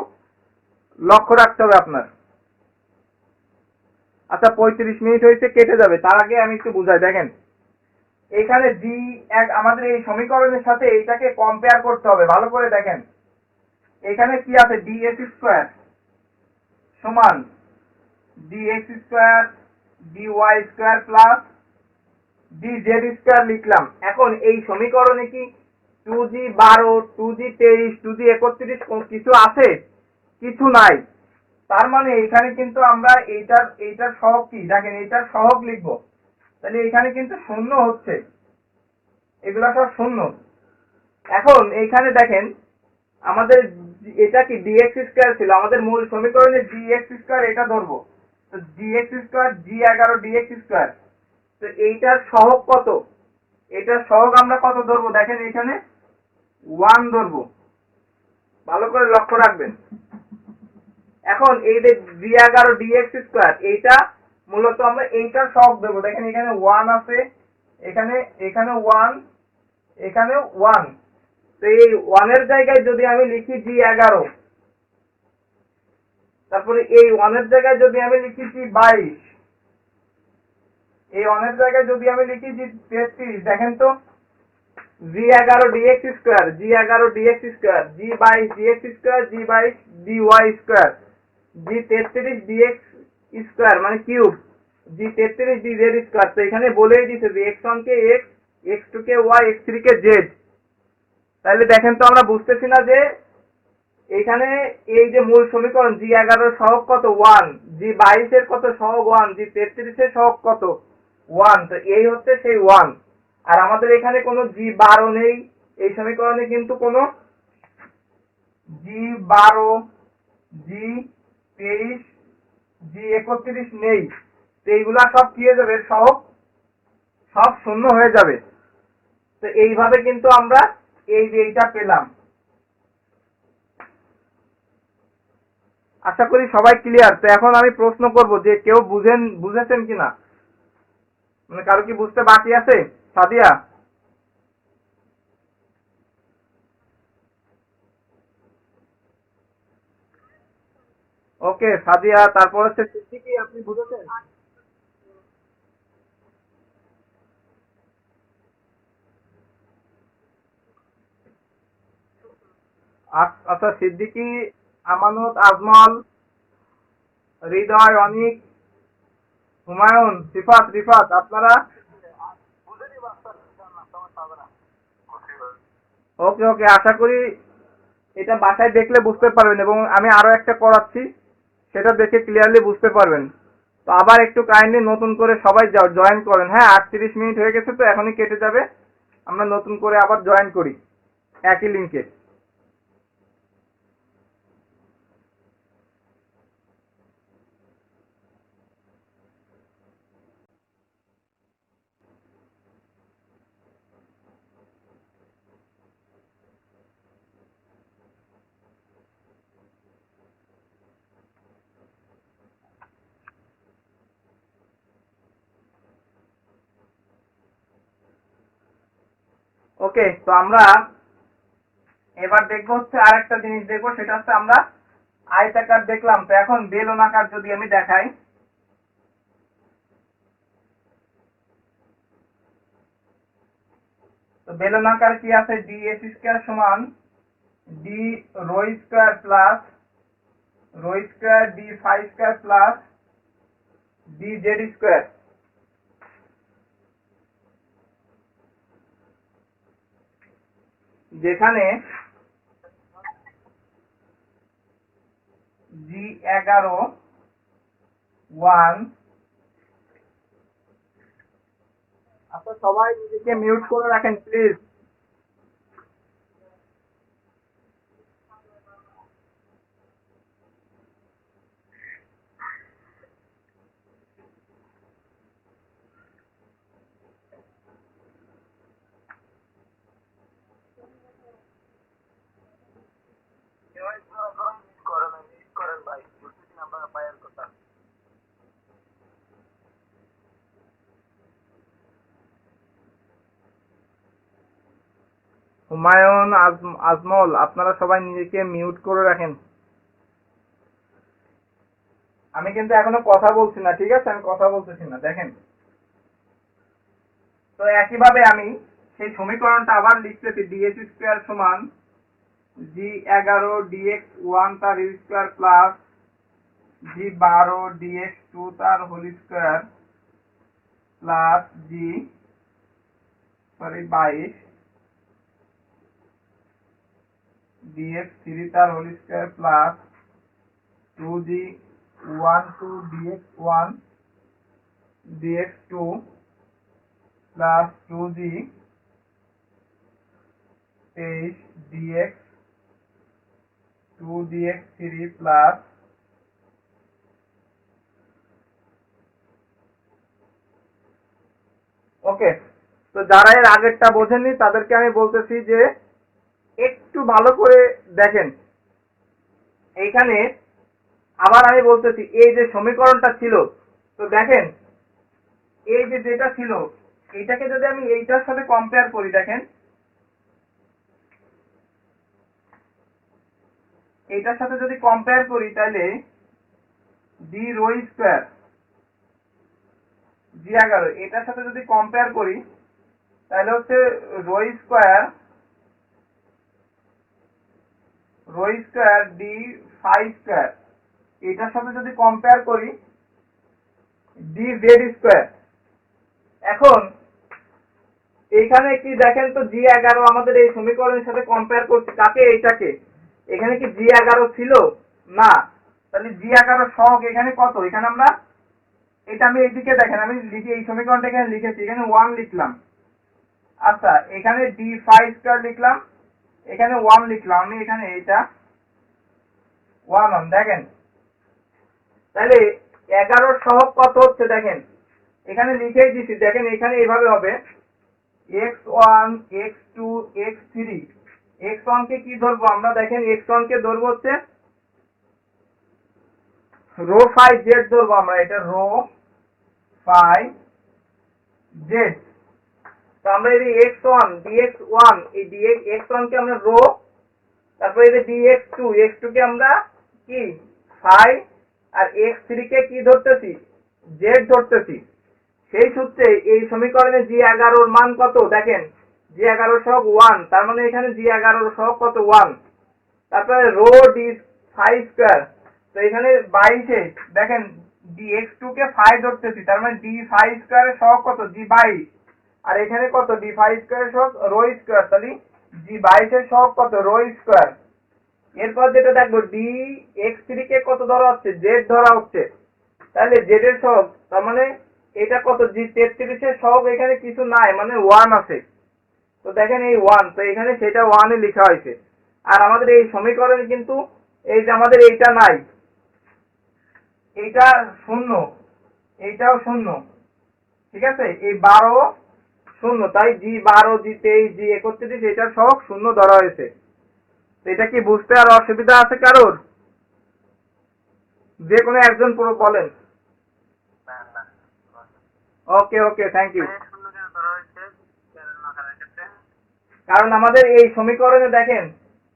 লক্ষ্য রাখতে হবে আপনার। আচ্ছা 35 মিনিট হয়েছে, কেটে যাবে, তার আগে আমি একটু বুঝাই। দেখেন এখানে আমাদের এই সমীকরণের সাথে এইটাকে কম্পেয়ার করতে হবে, ভালো করে দেখেন। এখানে কি আছে, dx স্কয়ার সমান dx square dy square plus dz square লিখলাম। এখন এই সমীকরণে কি 2g12 2g23 2g31 কিছু আছে? কিছু নাই। তার মানে এখানে কিন্তু আমরা এইটার সহগ কি দেখেন, এইটার সহগ লিখবো, তাহলে এখানে কিন্তু শূন্য হচ্ছে, এগুলা সব শূন্য। এখন এইখানে দেখেন আমাদের এটা কি dx স্কয়ার ছিল, আমাদের মূল সমীকরণে dx স্কয়ার এটা ধরবো। তো dx square g11 dx square, তো এইটার সহগ কত, এটার সহগ আমরা কত ধরবো দেখেন, এখানে 1 ধরবো, ভালো করে লক্ষ্য রাখবেন। এখন এই যে g11 dx স্কয়ার, এইটা মূলত আমরা এইটার সহগ দেবো, দেখেন এখানে 1 আছে, এখানে 1, এখানে 1। তো এই 1 এর জায়গায় যদি আমি লিখি g11, তারপরে এই 1 এর জায়গায় যদি আমি লিখি g22, এই 1 এর জায়গায় যদি আমি লিখি g33, দেখেন তো g11 dx square g11 dx square g22 dx square g22 dy square g33 dx square মানে কিউব g33 dz স্কয়ার। তো এখানে বলেই দিয়েছে যে x1 কে x, x2 কে y, x3 কে z। তাহলে দেখেন তো আমরা বুঝতেছি না যে এখানে এই যে মূল সমীকরণ g11 এর সহগ কত 1, g22 এর কত সহগ 1, g33 এর সহগ কত 1। তো এই হচ্ছে সেই 1। আর আমাদের এখানে কোনো g12 নেই, এই সমীকরণে কিন্তু কোনো g12 g23 g31 নেই। তো এইগুলা সব কি হয়ে যাবে, সহগ সব শূন্য হয়ে যাবে। তো এইভাবে কিন্তু আমরা এইটা পেলাম। আশা করি সবাই ক্লিয়ার। তো এখন আমি প্রশ্ন করব যে কেউ বুঝেছেন কিনা, মানে কারো কি বুঝতে বাকি আছে? সাদিয়া, ওকে সাদিয়া, তারপর হচ্ছে সিদ্দিকী, আপনি বুঝেছেন? আচ্ছা সিদ্দিকী, আমানত, আজমল, হৃদয়, অনিক, হুমায়ুন, রিফাত, আপনারা? ওকে, আশা করি এটা বাসায় দেখলে বুঝতে পারবেন, এবং আমি আরো একটা করাচ্ছি, সেটা দেখে ক্লিয়ারলি বুঝতে পারবেন। তো আবার একটু কাইন্ডলি নতুন করে সবাই জয়েন করেন। হ্যাঁ, 38 মিনিট হয়ে গেছে, তো এখনই কেটে যাবে। আমরা নতুন করে আবার জয়েন করি একই লিঙ্কে। ওকে, তো আমরা এবার দেখবো হচ্ছে আরেকটা জিনিস দেখবো, সেটা হচ্ছে আমরা আয়তাকার দেখলাম, তো এখন বেলনাকার যদি আমি দেখাই। তো বেলনাকার কি আছে, ডি এস স্কয়ার সমান d rho square plus rho square d phi square plus d z square. যেখানে G11 1, আপনারা সবাই নিজেকে মিউট করে রাখেন প্লিজ। করেন ভাই, বুঝতেছি আমরা পায়ের কথা। হুমায়ুন, আজমল, আপনারা সবাই নিজেকে মিউট করে রাখেন। আমি কিন্তু এখনো কথা বলছি না, ঠিক আছে? আমি কথা বলতেছি না, দেখেন। তো একইভাবে আমি সেই সমীকরণটা আবার লিখতেছি, ডিএস স্কয়ার সমান G11 dx1 তার স্কয়ার প্লাস G12 dx2 তার whole square plus G22 dx3 তার whole square plus 2G12 dx1 dx2 plus 2G23 dx2 dx3 plus okay. তো যারা এর আগেরটা বোঝেননি তাদেরকে আমি বলতেছি যে একটু ভালো করে দেখেন। এইখানে আবার আমি বলতেছি, এই যে সমীকরণটা ছিল, তো দেখেন এই যে যেটা ছিল এইটাকে যদি আমি এইটার সাথে কম্পেয়ার করি, দেখেন এইটার সাথে যদি কম্পেয়ার করি তাহলে ডি রো স্কয়ার G11 এটার সাথে যদি কম্পেয়ার করি তাহলে হচ্ছে rho square d phi square, এটার সাথে যদি কম্পেয়ার করি ডি জেড স্কয়ার। এখন এইখানে কি দেখেন তো, G11 আমাদের এই সমীকরণের সাথে কম্পেয়ার করছি কাকে, এইটাকে। এখানে কি G11 ছিল না, তাহলে G11 সহগ এখানে কত, এখানে আমরা এটা আমি এইদিকে দেখেন, আমি লিখি এই সমীকরণটা এখানে লিখেছি, এখানে 1 লিখলাম। আচ্ছা, এখানে d5 স্কয়ার লিখলাম, এখানে 1 লিখলাম আমি, এখানে এটা 1 দেখেন। তাহলে 11 সহগ কত হচ্ছে দেখেন, এখানে লিখেই দিছি, দেখেন এখানে এইভাবে হবে x1 x2 x3। x1 কে কি ধরবো আমরা, দেখেন x1 কে ধরবো হচ্ছে রো ফাই জেড ধরবো আমরা, এটা রো ফাই জেড। তো আমরা এই x1 dx1 এই x1 কে আমরা রো, তারপর এই dx2 x2 কে আমরা কি ফাই, আর x3 কে কি ধরতেছি, জেড ধরতেছি। সেই সূত্রে এই সমীকরণে G11 এর মান কত দেখেন, G11 সহগ 1, তার মানে এখানে G11 সহগ কত 1। তারপরে রো ডি ফাই স্কয়ার, তো এখানে 22 দেখেন dx2 কে ফাই ধরতেছি, তার মানে ডি ফাই স্কয়ারের সহগ কত G22, আর এখানে কত ডি ফাই স্কয়ারের সহগ রো স্কয়ার, তাহলে G22 এর সহগ কত রো স্কয়ার। এরপর যেটা দেখবো dx3 কে কত ধরা হচ্ছে, জেড ধরা হচ্ছে, তাহলে জেড এর সহগ, তার মানে এটা কত, জি 33 এর সহগ এখানে কিছু নাই, মানে 1 আছে। তো দেখেন এই 1, তো এখানে সেটা 1 এ লেখা হয়েছে। আর আমাদের এই সমীকরণে কিন্তু এই যে আমাদের এইটা নাই, এইটা শূন্য, এইটাও শূন্য, ঠিক আছে, এই 12 শূন্য, তাই জি 12, জি 23, জি 31 এটা সব শূন্য ধরা হয়েছে। তো এটা কি বুঝতে আর অসুবিধা আছে কারোর? যে কোনো একজন পুরো বলেন। না না ওকে ওকে, থ্যাংক ইউ। ভাইয়া শূন্য কেন ধরা হয়েছে বেলনাকারের ক্ষেত্রে? কারণ আমাদের এই সমীকরণে দেখেন,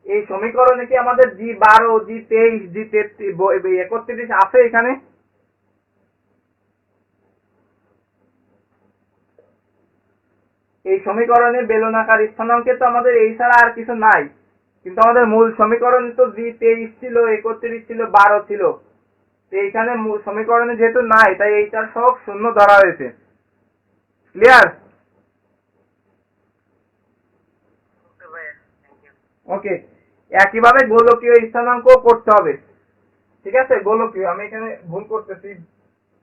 এই সমীকরণে কি আমাদের জি 12, জি 23, জি 31 আছে এখানে? এই সমীকরণে বেলনাকার স্থানাঙ্কে তো আমাদের এই ছাড়া আর কিছু নাই, কিন্তু আমাদের মূল সমীকরণে তো জি 23 ছিল, 31 ছিল, 12 ছিল। তো এইখানে মূল সমীকরণে যেহেতু নাই, তাই এইটার সব শূন্য ধরা হয়েছে। ক্লিয়ার? ওকে ভাইয়া, থ্যাংক ইউ। ওকে, একইভাবে গোলকীয় স্থানাঙ্ক করতে হবে, ঠিক আছে। গোলকীয়, আমি এখানে ভুল করতেছি,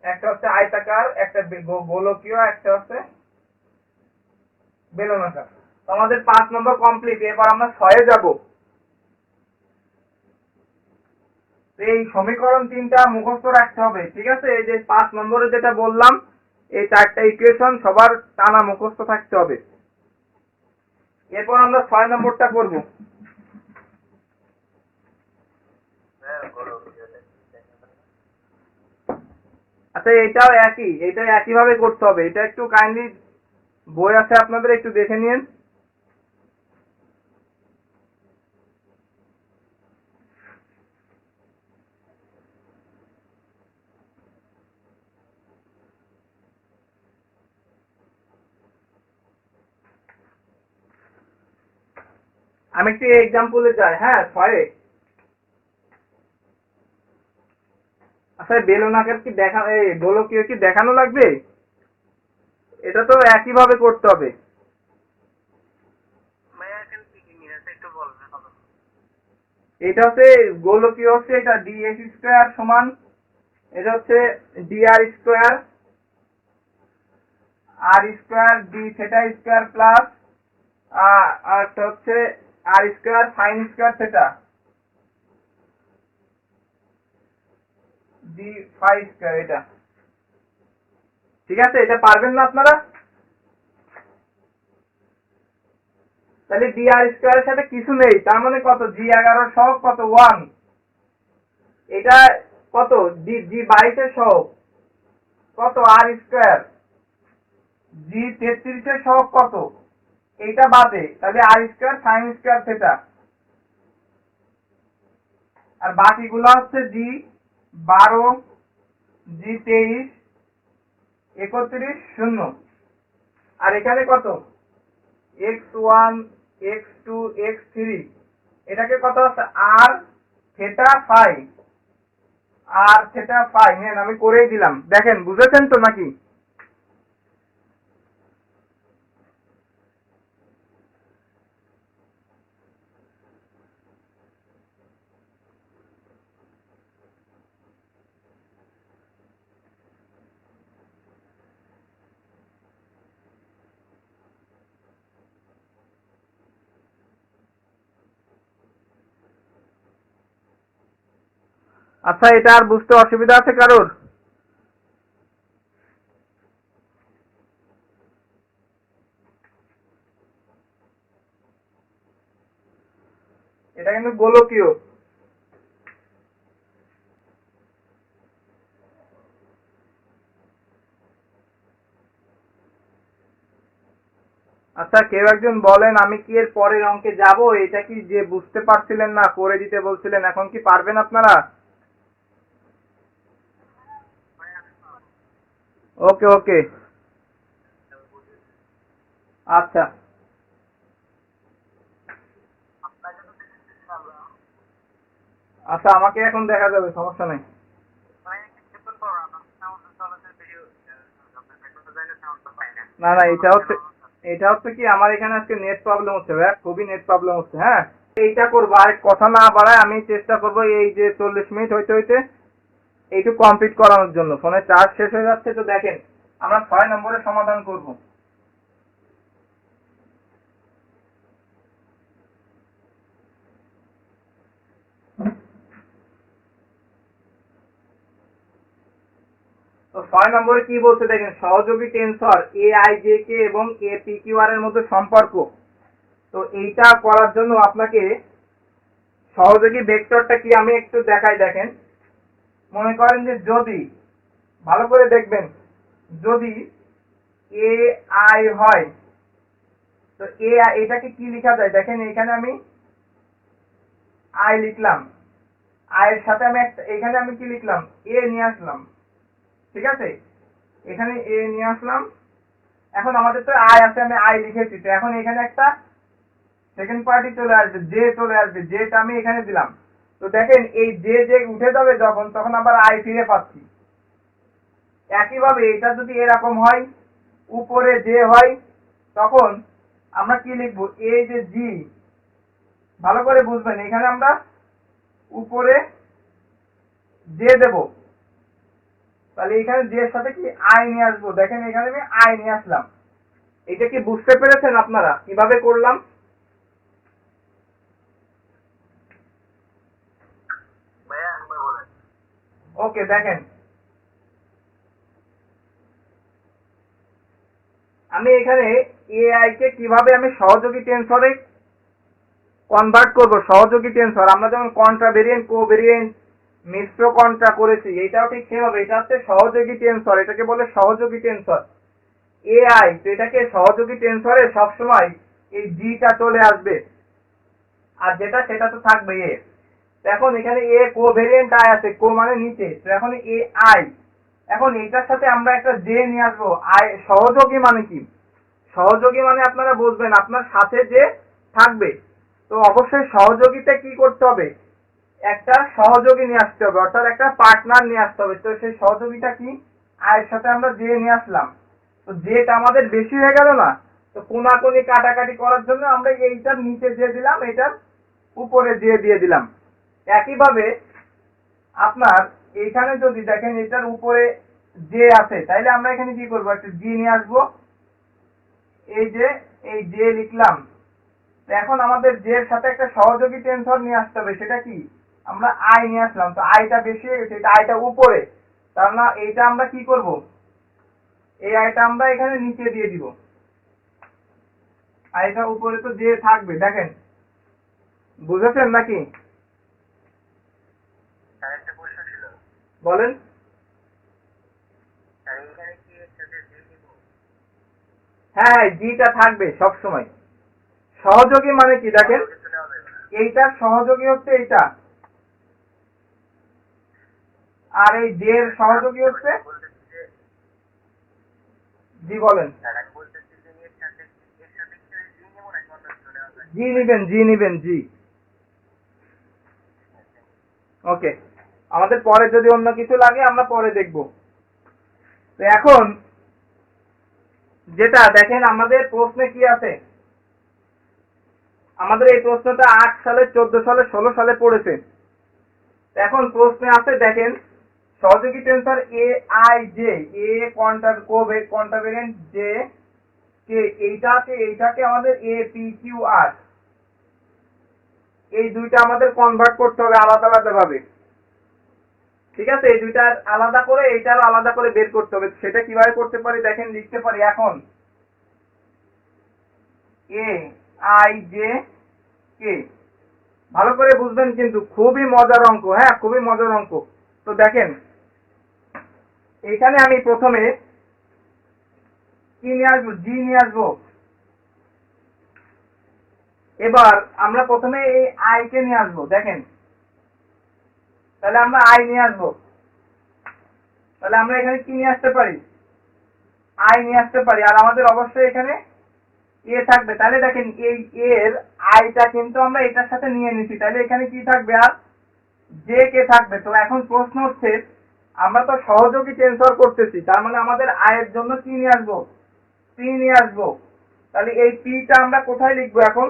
একটা হচ্ছে আয়তাকার, একটা গোলকীয়, একটা হচ্ছে বেলনাকার। তো আমাদের 5 নম্বর কমপ্লিট, এবার আমরা 6 যাব। এই সমীকরণ 3টা মুখস্থ রাখতে হবে, ঠিক আছে। এই যে 5 নম্বরে যেটা বললাম, এই 4টা ইকুয়েশন সবার টানা মুখস্থ থাকতে হবে। এরপর আমরা 6 নম্বরটা করব। আচ্ছা, এটাও একই, এটা একইভাবে করতে হবে। এটা একটু কাইন্ডলি বই আছে আপনাদের, একটু দেখে নিন। আমি একটি এক্সাম্পলে যাই, হ্যাঁ 6-এ। আচ্ছা, বেলনাকার কি দেখা, এই গোলকীয় কি দেখানো লাগবে? এটা তো একইভাবে করতে হবে। ভাইয়া এখানে কি কি মিল আছে একটু বলবেন হবে? এটা হচ্ছে গোলকীয়, হচ্ছে এটা ডিএস স্কোয়ার সমান, এটা হচ্ছে d r square, r square d theta square plus r হচ্ছে r square sine square theta d phi square. এটা ঠিক আছে, এটা পারবেন না আপনারা? তাহলে ডি আর স্কোয়ারের সাথে কিছু নেই, তার মানে কত, জি 11 সহগ কত, 1। এটা কত, জি 22 সহগ কত, আর স্কোয়ার। জি 33 সহগ কত, এইটা বাদে, তাহলে আর স্কোয়ার সাইন স্কোয়ার থেটা। আর বাকিগুলো হচ্ছে জি 12, জি 23, 31 শূন্য। আর এখানে কত, x1, x2, x3, এটাকে কত আছে, আর থেটা ফাই, আর থেটা ফাই। নেন, আমি করেই দিলাম, দেখেন বুঝেছেন তো নাকি? আচ্ছা, এটা আর বুঝতে অসুবিধা আছে কারোর? এটা কিন্তু গোলকীয়। আচ্ছা, কেউ একজন বলেন, আমি কি এর পরের অঙ্কে যাব? এটা কি যে বুঝতে পারছিলেন না, করে দিতে বলছিলেন, এখন কি পারবেন আপনারা? ওকে ওকে, আচ্ছা আচ্ছা, আমাকে এখন দেখা যাবে, সমস্যা নেই। ভাইয়া কিছুক্ষণ পর আমার সাউন্ড চলাচল ভিডিও আপনার জায়গা সাউন্ড পাই না। না না, এটা হচ্ছে কি, আমার এখানে আজকে নেট প্রবলেম হচ্ছে ভাই, খুবই নেট প্রবলেম হচ্ছে। হ্যাঁ, এইটা করবো, আর কথা না বাড়ায় আমি চেষ্টা করবো, এই যে 40 মিনিট হইতে হইতে এইটুকু কমপ্লিট করানোর জন্য। ফোনের চার্জ শেষ হয়ে যাচ্ছে। তো দেখেন আমরা 6 নম্বরে সমাধান করব। তো 6 নম্বরে কি বলছে দেখেন, সহযোগী টেনসর aij এবং apqr এর মধ্যে সম্পর্ক। তো এইটা করার জন্য আপনাকে সহযোগী ভেক্টরটা কি আমি একটু দেখাই। দেখেন মনে করেন যে যদি, ভালো করে দেখবেন, যদি ai হয় তো এটাকে কি লেখা যায় দেখেন, এখানে আমি i লিখলাম, i এর সাথে আমি এখানে আমি কি লিখলাম, a নিয়ে আসলাম, ঠিক আছে, এখানে a নিয়ে আসলাম। এখন আমাদের তো i আছে, আমি i লিখেছি, তো এখন এখানে একটা সেকেন্ড পার্টি চলে আসবে, j চলে আসবে, যেটা আমি এখানে দিলাম। তো দেখেন এই যে উঠে যাবে যখন, তখন আবার i ফিরে পাচ্ছি। একইভাবে এটা যদি এরকম হয়, উপরে j হয়, তখন আমরা কি লিখবো, এই যে g, ভালো করে বুঝবেন, এখানে আমরা উপরে j দেব, তাহলে এখানে j এর সাথে কি i নিয়ে আসবো। দেখেন এখানে আমি i নিয়ে আসলাম। এটা কি বুঝতে পেরেছেন আপনারা কিভাবে করলাম? ওকে, দেখেন আমি এখানে ai কে কিভাবে আমি সহযোগী টেনসরে কনভার্ট করব। সহযোগী টেনসর আমরা যেমন কন্ট্রাভেরিয়েন্ট, কোভেরিয়েন্ট, মিশ্র কন্ট্রা করেছি, এটাও ঠিক সেভাবে, এটা হচ্ছে সহযোগী টেনসর, এটাকে বলে সহযোগী টেনসর ai। তো এটাকে সহযোগী টেনসরে সবসময় এই জিটা চলে আসবে, আর যেটা সেটা তো থাকবে এ। এখন এখানে এ কোভেরিয়েন্ট আই আছে, কো মানে নিচে, তো এখন এ আই, এখন এটার সাথে আমরা একটা জে নিয়ে আসবো। আই সহযোগী মানে কি, সহযোগী মানে আপনারা বুঝবেন আপনার সাথে যে থাকবে। তো অবশ্যই সহযোগীতে কি করতে হবে, একটা সহযোগী নিয়ে আসতে হবে, অর্থাৎ একটা পার্টনার নিয়ে আসতে হবে। তো সেই সহযোগীটা কি, আয়ের সাথে আমরা জে নিয়ে আসলাম। তো জেটা আমাদের বেশি হয়ে গেল না, তো কোনাকুনি কাটাকাটি করার জন্য আমরা এইটার নিচে জে দিলাম, এটার উপরে জে দিয়ে দিলাম। একইভাবে আপনার এইখানে যদি দেখেন এটার উপরে জে আছে, তাইলে আমরা এখানে কি করবো, একটা জি নিয়ে আসবো, এই যে এই জে লিখলাম। এখন আমাদের জে এর সাথে একটা সহযোগী টেনসর নিয়ে আসতে হবে, সেটা কি, আমরা আই নিয়ে আসলাম। তো আইটা বেশি হয়ে গেছে, এটা আইটা উপরে, তার না এইটা আমরা কি করব, এই আইটা আমরা এখানে নিচে দিয়ে দিব, আইটা উপরে তো জে থাকবে। দেখেন বুঝেছেন নাকি? বলেন। হ্যাঁ, জিটা থাকবে সব সময়। সহযোগী মানে কি দেখেন, এইটার সহযোগী হচ্ছে এইটা, আর এই জে এর সহযোগী হচ্ছে, জি বলেন। জি নিবেন, জি নিবেন, জি। ওকে, আমাদের পরে যদি অন্য কিছু লাগে আমরা পরে দেখব। তো এখন যেটা দেখেন আমাদের প্রশ্নে কি আছে, আমাদের এই প্রশ্নটা 8 সালে, 14 সালে, 16 সালে পড়েছে। এখন প্রশ্নে আছে দেখেন, সহযোগী tensor a i J, a contravariant j k, এইটাকে আমাদের এ পি কিউ আর, এই দুইটা আমাদের কনভার্ট করতে হবে আলাদা আলাদা ভাবে, ঠিক আছে। এই দুইটা আলাদা করে, এইটারও আলাদা করে বের করতে হবে। সেটা কিভাবে করতে পারি দেখেন, লিখতে পারি এখন এ আই জে কে, ভালো করে বুঝবেন কিন্তু, খুবই মজার অঙ্ক, হ্যাঁ খুবই মজার অঙ্ক। তো দেখেন এখানে আমি প্রথমে কি নিয়ে আসবো, জি নিয়ে আসবো। এবার আমরা প্রথমে এই আই কে নিয়ে আসবো। দেখেন তাহলে আমরা আই নিয়ে আসবো, তাহলে আমরা এখানে কি নিয়ে আসতে পারি, আই নিয়ে আসতে পারি, আর আমাদের অবশ্যই এখানে এ থাকবে। তাহলে দেখেন এই এর আইটা কিন্তু আমরা এটার সাথে নিয়ে নিছি, তাহলে এখানে কি থাকবে, আর জে কে থাকবে। তো এখন প্রশ্ন হচ্ছে, আমরা তো সহযোগী টেনসর করতেছি, তার মানে আমাদের আয়ের জন্য কি নিয়ে আসবো, পি নিয়ে আসবো। তাহলে এই পিটা আমরা কোথায় লিখবো এখন,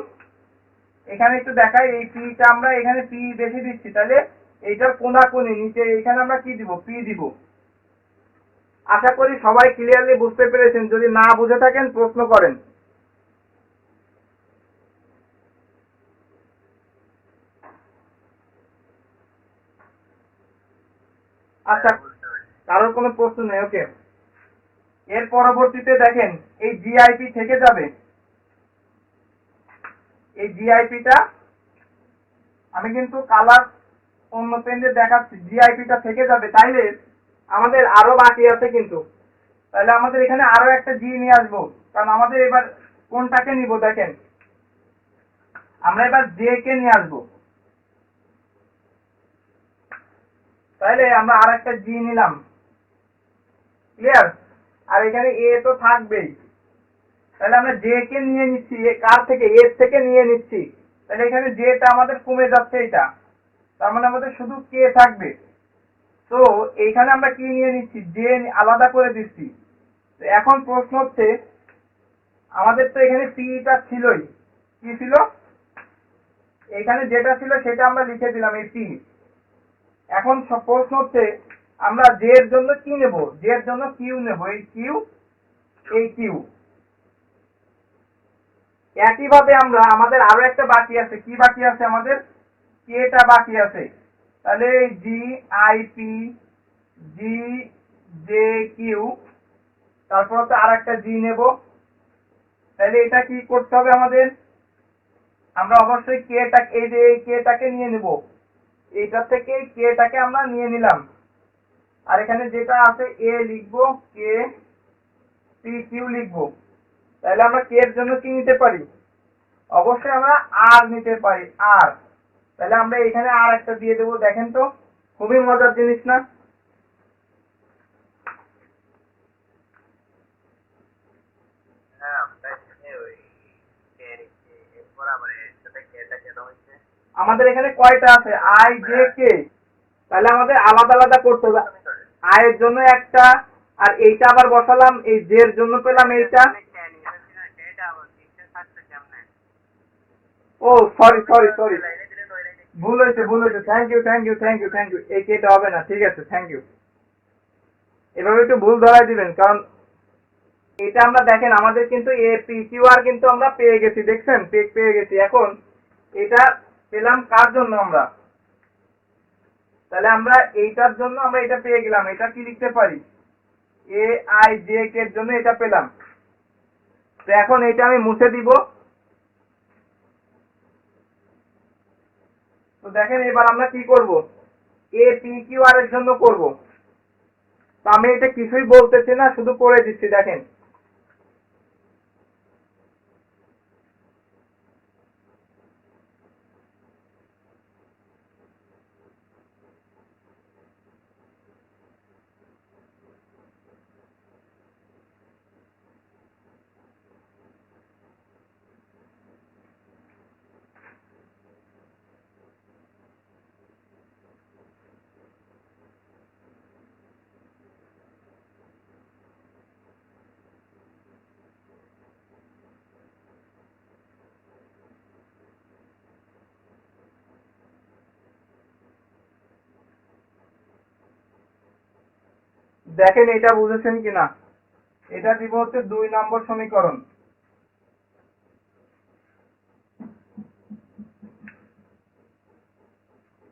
এখানে একটু দেখাই, এই পিটা আমরা এখানে পি বেশি দিচ্ছি, তাহলে এইটার কোনাকুনি নিচে এইখানে আমরা কি দিব, পি দিব। আশা করি সবাই ক্লিয়ারলি বুঝতে পেরেছেন। যদি না বুঝে থাকেন প্রশ্ন করেন। আচ্ছা, কারোর কোনো প্রশ্ন নেই? ওকে, এর পরবর্তীতে দেখেন এই জিআইপি থেকে যাবে। এই জিআইপিটা আমি কিন্তু কালার অন্য পেন্টে দেখাচ্ছি, জিআইপিটা থেকে যাবে। তাইলে আমাদের আরো বাকি আছে কিন্তু, তাহলে আমাদের এখানে আরো একটা জি নিয়ে আসবো। কারণ আমাদের এবার কোনটাকে নিব দেখেন, আমরা এবার জে কে নিয়ে আসবো। তাহলে আমরা আর একটা জি নিলাম, ক্লিয়ার? আর এখানে এ তো থাকবেই, তাহলে আমরা জে কে নিয়ে নিচ্ছি। কার থেকে? এর থেকে নিয়ে নিচ্ছি। তাহলে এখানে জেটা আমাদের কমে যাচ্ছে, এটা তার মানে আমাদের শুধু কে থাকবে। তো এইখানে আমরা কি নিয়ে নিচ্ছি, জে আলাদা করে দিচ্ছি। এখন প্রশ্ন হচ্ছে, আমাদের তো এখানে পিটা ছিলই, কি ছিল? এখানে যেটা ছিল সেটা আমরা লিখে দিলাম, এই পি। এখন প্রশ্ন হচ্ছে, আমরা জে এর জন্য কি নেব? জে এর জন্য কিউ নেব, এই কিউ, এই কিউ। একইভাবে আমাদের আরো একটা বাকি আছে। কি বাকি আছে? আমাদের কেটা বাকি আছে। তাহলে G I P, G J Q, তারপর হচ্ছে আর একটা জি নেব। তাহলে এটা কি করতে হবে আমাদের? আমরা অবশ্যই কেটাকে, এই যে কেটাকে নিয়ে নেব, এইটার থেকে কেটাকে আমরা নিয়ে নিলাম। আর এখানে যেটা আছে এ লিখবো, কে পি কিউ লিখবো। তাহলে আমরা কে এর জন্য কি নিতে পারি? অবশ্যই আমরা আর নিতে পারি, আর। তাহলে আমরা এখানে আর একটা দিয়ে দেবো। দেখেন তো, খুবই মজার জিনিস না? আমাদের এখানে কয়টা আছে? I J K. তাহলে আমাদের আলাদা আলাদা করতে হবে। আই এর জন্য একটা, আর এইটা আবার বসালাম, এই জে এর জন্য পেলাম এইটা। ও সরি সরি সরি, ভুল হয়েছে। Thank you. এই কেটা হবে না, ঠিক আছে, থ্যাংক ইউ। এভাবে একটু ভুল ধরাই দিবেন, কারণ এটা আমরা দেখেন আমাদের কিন্তু এ পি কিউ আর কিন্তু আমরা পেয়ে গেছি, দেখছেন? পেয়ে গেছি। এখন এটা পেলাম কার জন্য? আমরা, তাহলে আমরা এইটার জন্য আমরা এটা পেয়ে গেলাম। এটা কি লিখতে পারি? এ আই জে কে এর জন্য এটা পেলাম। তো এখন এটা আমি মুছে দিব। তো দেখেন এবার আমরা কি করব, এ পি কিউ আর এর জন্য করব। তো আমি এটা কিছুই বলতেছি না, শুধু করে দিচ্ছি। দেখেন দেখেন এটা বুঝেছেন কিনা? এটা দিব হচ্ছে 2 নম্বর সমীকরণ।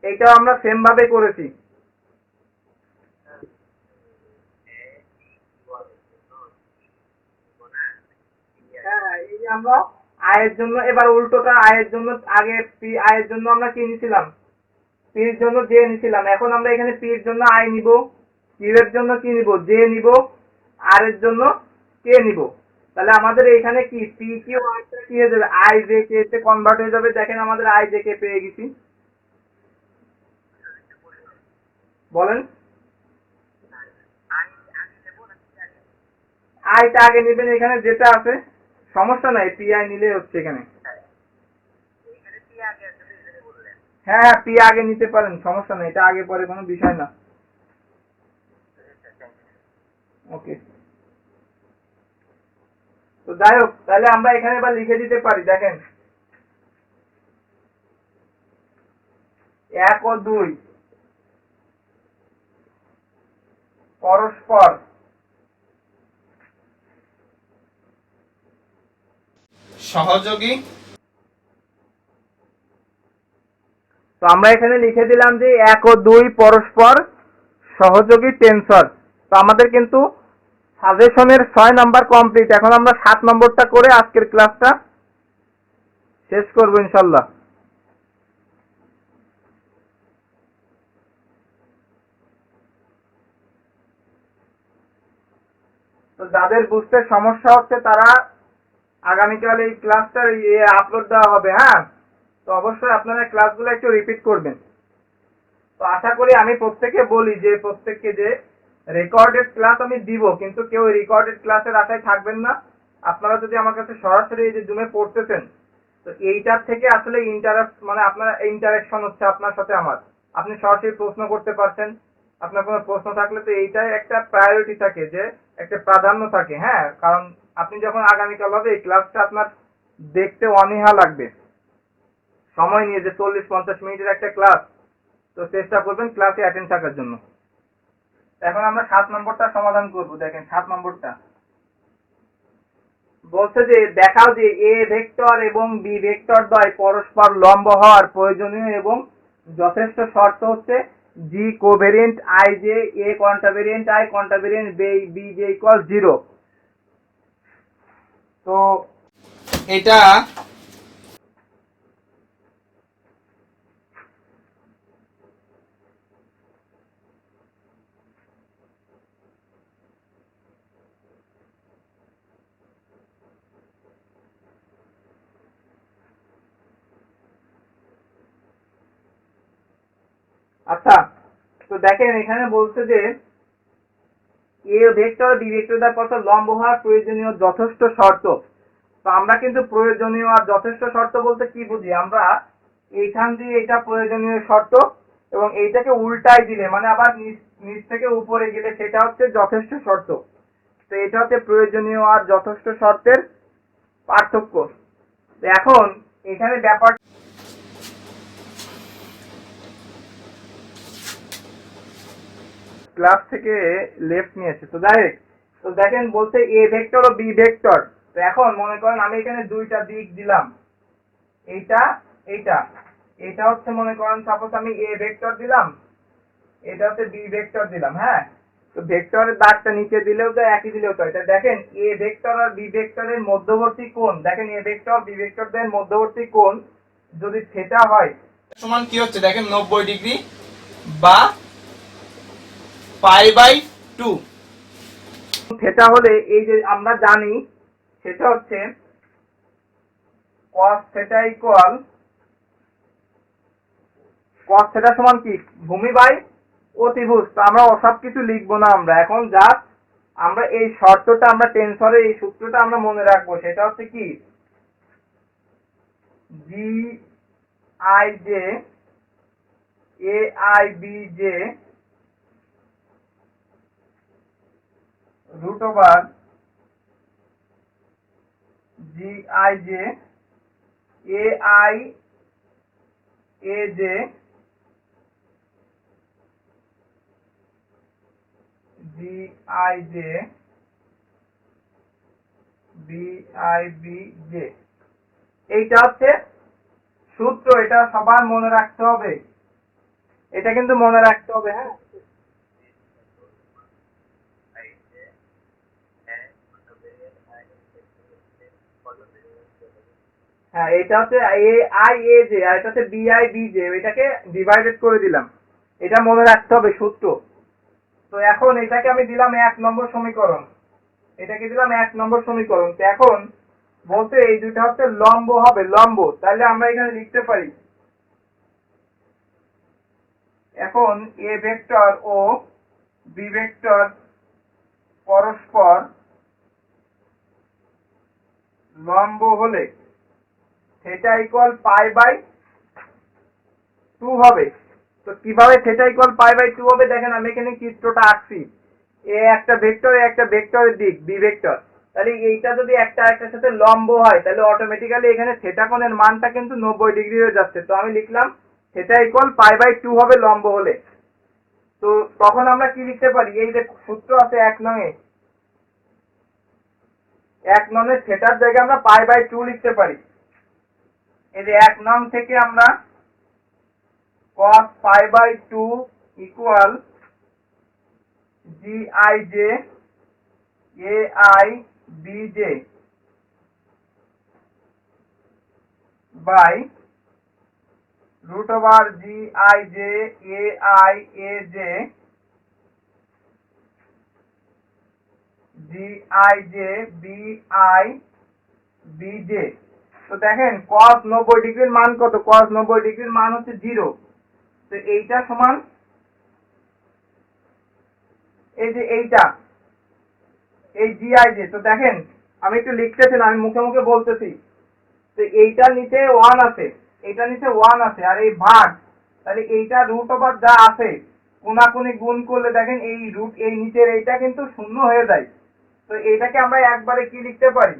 এটা আমরা সেম ভাবে করেছি। হ্যাঁ, এই যে আমরা আয়ের জন্য, এবার উল্টোটা, আয়ের জন্য আগে পি, আয়ের জন্য আমরা কি নিছিলাম? পি এর জন্য জে নিছিলাম। এখন আমরা এখানে পি এর জন্য আই নিব, কিউ এর জন্য কি নিব? জে নিব, আর এর জন্য কে নিব। তাহলে আমাদের এখানে কি পি কিউ আর কি হয়ে যাবে? আই জে কে তে কনভার্ট হয়ে যাবে। দেখেন আমাদের আই জে কে পেয়ে গেছি। বলেন, আইটা আগে নেবেন, এখানে যেটা আছে সমস্যা নাই, পি আই নিলে হচ্ছে এখানে। হ্যাঁ, পি আগে নিতে পারেন, সমস্যা নেই, এটা আগে পরে কোনো বিষয় না। ওকে, তো যাই হোক, তাহলে আমরা এখানে এবার লিখে দিতে পারি। দেখেন 1 ও 2, পরস্পর সহযোগী। তো আমরা এখানে লিখে দিলাম যে 1 ও 2 পরস্পর সহযোগী টেন্সর। তো আমাদের কিন্তু সাজেশনের 6 নাম্বার কমপ্লিট। এখন আমরা 7 নম্বরটা করে আজকের ক্লাসটা শেষ করব ইনশাল্লাহ। তো যাদের বুঝতে সমস্যা হচ্ছে তারা আগামীকাল এই ক্লাসটা আপলোড দেওয়া হবে, হ্যাঁ। তো অবশ্যই আপনারা ক্লাসগুলো একটু রিপিট করবেন। তো আশা করি আমি প্রত্যেককে বলি যে প্রত্যেককে যে রেকর্ডেড ক্লাস আমি দিব, কিন্তু কেউ রেকর্ডেড ক্লাসের আশায় থাকবেন না। আপনারা যদি আমার কাছে সরাসরি এই যে জুমে পড়তেছেন, তো এইটার থেকে আসলে মানে আপনার ইন্টারাকশন হচ্ছে আপনার সাথে আমার। আপনি সরাসরি প্রশ্ন করতে পারছেন, আপনার কোনো প্রশ্ন থাকলে তো এইটাই একটা প্রায়োরিটি থাকে, যে একটা প্রাধান্য থাকে, হ্যাঁ। কারণ আপনি যখন আগামীকাল হবে এই ক্লাসটা আপনার দেখতে অনীহা লাগবে। সময় নিয়ে যে 40-50 মিনিটের একটা ক্লাস, তো চেষ্টা করবেন ক্লাসে অ্যাটেন্ড থাকার জন্য। এখন আমরা 7 নম্বরটা সমাধান করব। দেখেন 7 নম্বরটা বলছে যে দেখাও যে এ ভেক্টর এবং বি ভেক্টর দ্বয় পরস্পর লম্ব হওয়ার প্রয়োজনীয় এবং যথেষ্ট শর্ত হচ্ছে g covariant i J, a contravariant i, contravariant b j equal 0। তো এটা আচ্ছা, তো দেখেন এখানে বলছে যে এ ভেক্টর বি ভেক্টর দ্বারা পরস্পর লম্ব হওয়ার প্রয়োজনীয় যথেষ্ট শর্ত। তো আমরা কিন্তু প্রয়োজনীয় আর যথেষ্ট শর্ত বলতে কি বুঝি, আমরা এইখান দিয়ে এটা প্রয়োজনীয় শর্ত এবং এইটাকে উল্টাই দিলে মানে আবার নিচ থেকে উপরে গেলে সেটা হচ্ছে যথেষ্ট শর্ত। তো এটা হচ্ছে প্রয়োজনীয় আর যথেষ্ট শর্তের পার্থক্য। এখন এখানে ব্যাপার ক্লাস থেকে লেফট নিয়েছে। তো যাই হোক, তো দেখেন বলছে এ ভেক্টর ও বি ভেক্টর। তো এখন মনে করেন আমি এখানে দুইটা দিক দিলাম, এইটা এইটা, এটা হচ্ছে মনে করেন সাপোজ আমি এ ভেক্টর দিলাম, এটা হচ্ছে বি ভেক্টর দিলাম, হ্যাঁ। তো ভেক্টরের দাগটা নিচে দিলেও তো একই দিলেও তো। এটা দেখেন এ ভেক্টর আর বি ভেক্টরের মধ্যবর্তী কোণ, দেখেন এ ভেক্টর বি ভেক্টরদের মধ্যবর্তী কোণ যদি থিটা হয় সমান কি হচ্ছে দেখেন 90 ডিগ্রি বা π/2। থিটা হলে এই যে আমরা জানি সেটা হচ্ছে cos theta equal cos theta সমান কি ভূমি বাই অতিভুজ। তো আমরা সব কিছু লিখবো না, আমরা এখন জাস্ট আমরা এই শর্তটা আমরা টেনসরে এই সূত্রটা আমরা মনে রাখবো। সেটা হচ্ছে কি G I J A I B J root over G I J A I A J G I J B I B J. এইটা হচ্ছে সূত্র, এটা সবার মনে রাখতে হবে, এটা কিন্তু মনে রাখতে হবে, হ্যাঁ। হ্যাঁ, এটা হচ্ছে এ আই এ জে আর এটা হচ্ছে বি আই বি জে, এটাকে ডিভাইডেড করে দিলাম, এটা মনে রাখতে হবে সূত্র। তো এখন এটাকে আমি দিলাম 1 নম্বর সমীকরণ, এটাকে দিলাম 1 নম্বর সমীকরণ। তো এখন বলতে এই দুটো হচ্ছে লম্ব হবে, লম্ব। তাহলে আমরা এখানে লিখতে পারি এখন এ ভেক্টর ও বি ভেক্টর পরস্পর লম্ব হলে থিটা ইকুয়াল π/2 হবে। তো কিভাবে থিটা ইকুয়াল π/2 হবে দেখেন আমি এখানে চিত্রটা আঁকছি। এ একটা ভেক্টর, এ একটা ভেক্টরের দিক বি ভেক্টর, তাহলে এইটা যদি একটা একটার সাথে লম্ব হয় তাহলে অটোমেটিক্যালি এখানে থিটা কোণের মানটা কিন্তু 90 ডিগ্রি হয়ে যাচ্ছে। তো আমি লিখলাম থিটা ইকুয়াল π/2 হবে লম্ব হলে। তো তখন আমরা কি লিখতে পারি, এই যে সূত্র আছে 1 নং-এ, 1 নং-এর থিটার জায়গায় আমরা π/2 লিখতে পারি। এই যে 1 নং থেকে আমরা cos π/2 equal gij ai bj by √gij ai aj bij bj। তো দেখেন cos 90 ডিগ্রির মান কত, cos 90 ডিগ্রির মান হচ্ছে 0। তো এইটা সমান এই যে এইটা, এই gij। তো দেখেন আমি একটু লিখতেছি না, আমি মুখে মুখে বলতেছি। তো এইটার নিচে 1 আছে, এইটার নিচে 1 আছে, আর এই ভাগ, তাহলে এইটা √ যা আছে কোনাকুনি গুণ করলে দেখেন এই রুট, এই নিচের এইটা কিন্তু শূন্য হয়ে যায়। তো এইটাকে আমরা একবারে কি লিখতে পারি,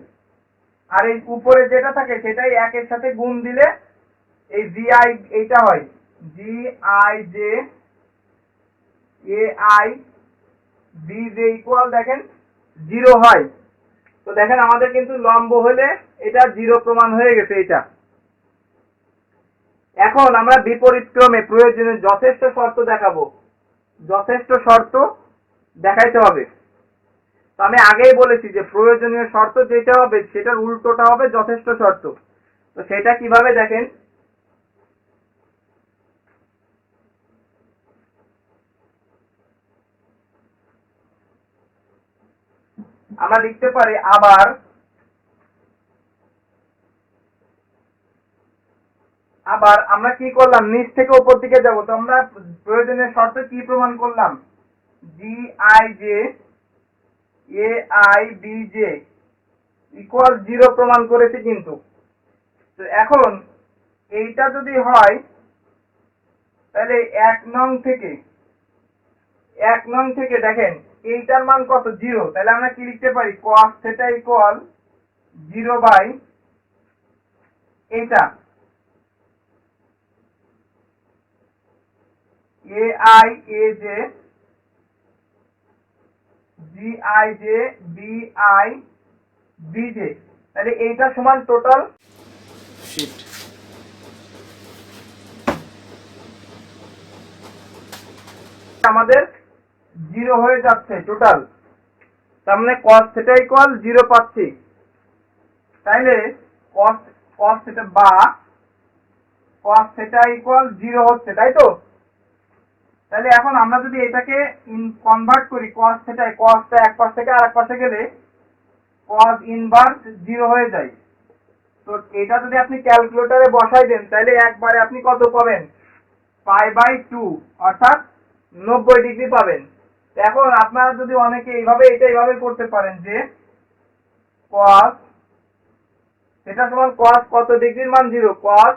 আর এই উপরে যেটা থাকে সেটাই 1 এর সাথে গুণ দিলে এই ji এইটা হয় gij ai bj ইকুয়াল দেখেন 0 হয়। তো দেখেন আমাদের কিন্তু লম্ব হলে এটা 0 প্রমাণ হয়ে গেছে এটা। এখন আমরা বিপরীত ক্রমে প্রয়োজনীয় যথেষ্ট শর্ত দেখাবো, যথেষ্ট শর্ত দেখাইতে হবে। তো আমি আগেই বলেছি যে প্রয়োজনীয় শর্ত যেটা হবে সেটার উল্টোটা হবে যথেষ্ট শর্ত। তো সেটা কিভাবে দেখেন, আমরা লিখতে পারি আবার আমরা কি করলাম, নিচ থেকে উপর দিকে যাব। তো আমরা প্রয়োজনীয় শর্ত কি প্রমাণ করলাম, gij ai bj ইকুয়াল 0 প্রমাণ করেছি কিন্তু। তো এখন এইটা যদি হয় তাহলে 1 নং থেকে দেখেন এইটার মান কত, 0। তাহলে আমরা কি লিখতে পারি, cos θ ইকুয়াল 0 বাই এইটা ai aj gij bj। তাহলে এইটা সমান টোটাল শিট। আমাদের 0 হয়ে যাচ্ছে টোটাল। তার মানে cos θ ইকুয়াল 0 পাচ্ছি। তাইলে cos θ বা cos θ ইকুয়াল 0 হচ্ছে, তাই তো? তাহলে এখন আমরা যদি এটাকে কনভার্ট করি cos θ, cos টা এক পাশ থেকে আরেক পাশে গেলে cos ইনভার্স 0 হয়ে যায়। তো এটা যদি আপনি ক্যালকুলেটরে বসাই দেন তাহলে একবারে আপনি কত পাবেন, π/2 অর্থাৎ 90 ডিগ্রি পাবেন। এখন আপনারা যদি অনেকে এইভাবে করতে পারেন যে cos এটা সমান cos কত ডিগ্রির মান 0, cos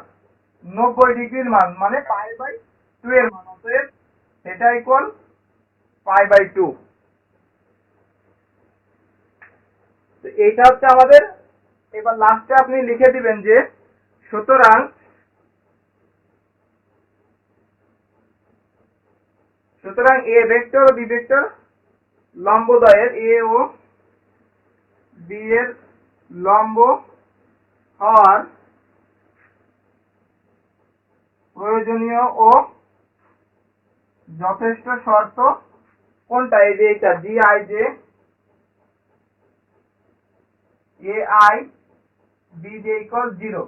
90 ডিগ্রির মান মানে π/2 এর মান, অতএব এটা ইকুয়াল π/2। তো এইটা হচ্ছে আমাদের। এবার লাস্টে আপনি লিখে দিবেন যে সুতরাং এ ভেক্টর ও বি ভেক্টর লম্বদ্বয়ের এ ও বি এর লম্ব হওয়ার প্রয়োজনীয় ও যথেষ্ট শর্ত কোনটা, এই যে এটা gij ai bj ইকুয়াল 0।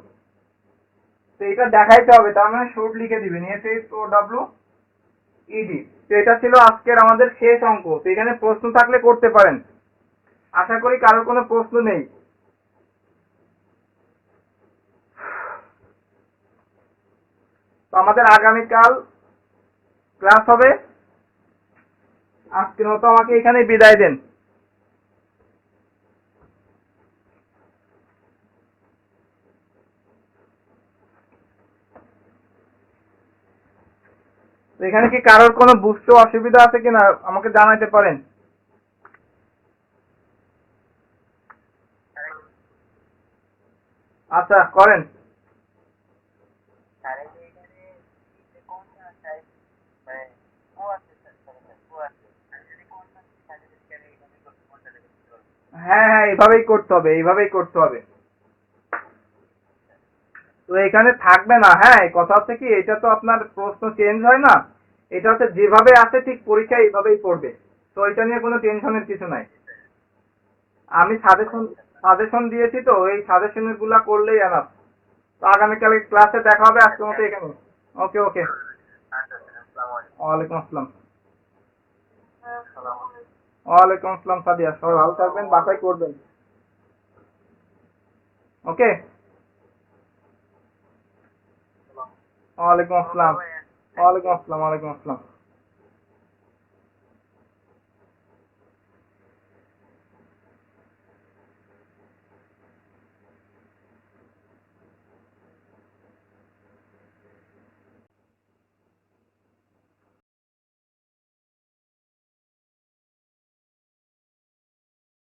তো এটা দেখাইতে হবে, তার মানে শুড লিখে দিবেন SHOW ED। তো এটা ছিল আজকের আমাদের শেষ অঙ্ক। তো এখানে প্রশ্ন থাকলে করতে পারেন, আশা করি কারোর কোনো প্রশ্ন নেই। তো আমাদের আগামীকাল ক্লাস হবে। আজকের মতো আমাকে এখানে বিদায় দেন। তো এখানে কি কারোর কোনো বুঝতে অসুবিধা আছে কিনা আমাকে জানাইতে পারেন। আচ্ছা করেন। স্যার এখানে কোনটা চাই, মানে ও আছে স্যার। হ্যাঁ হ্যাঁ, এইভাবেই করতে হবে, এইভাবেই করতে হবে। তো এখানে থাকবে না। হ্যাঁ, এই কথা হচ্ছে কি, এটা তো আপনার প্রশ্ন চেঞ্জ হয় না, এটা হচ্ছে যেভাবে আছে ঠিক পরীক্ষায় এইভাবেই পড়বে। তো এটা নিয়ে কোনো টেনশনের কিছু নাই। আমি সাজেশন দিয়েছি, তো এই সাজেশনের গুলা করলেই এনাফ। তো আগামীকাল ক্লাসে দেখা হবে, আজকের মতো এখানে। ওকে ওকে। আচ্ছা আচ্ছা, আসসালামু আলাইকুম। ওয়ালাইকুম আসসালাম। আসসালামু আলাইকুম। ওয়ালাইকুম আসসালাম সাদিয়া, সবাই ভালো থাকবেন, বাসায় করবেন। ওকে। ওয়ালাইকুম আসসালাম। ওয়ালাইকুম আসসালাম। ওয়ালাইকুম আসসালাম।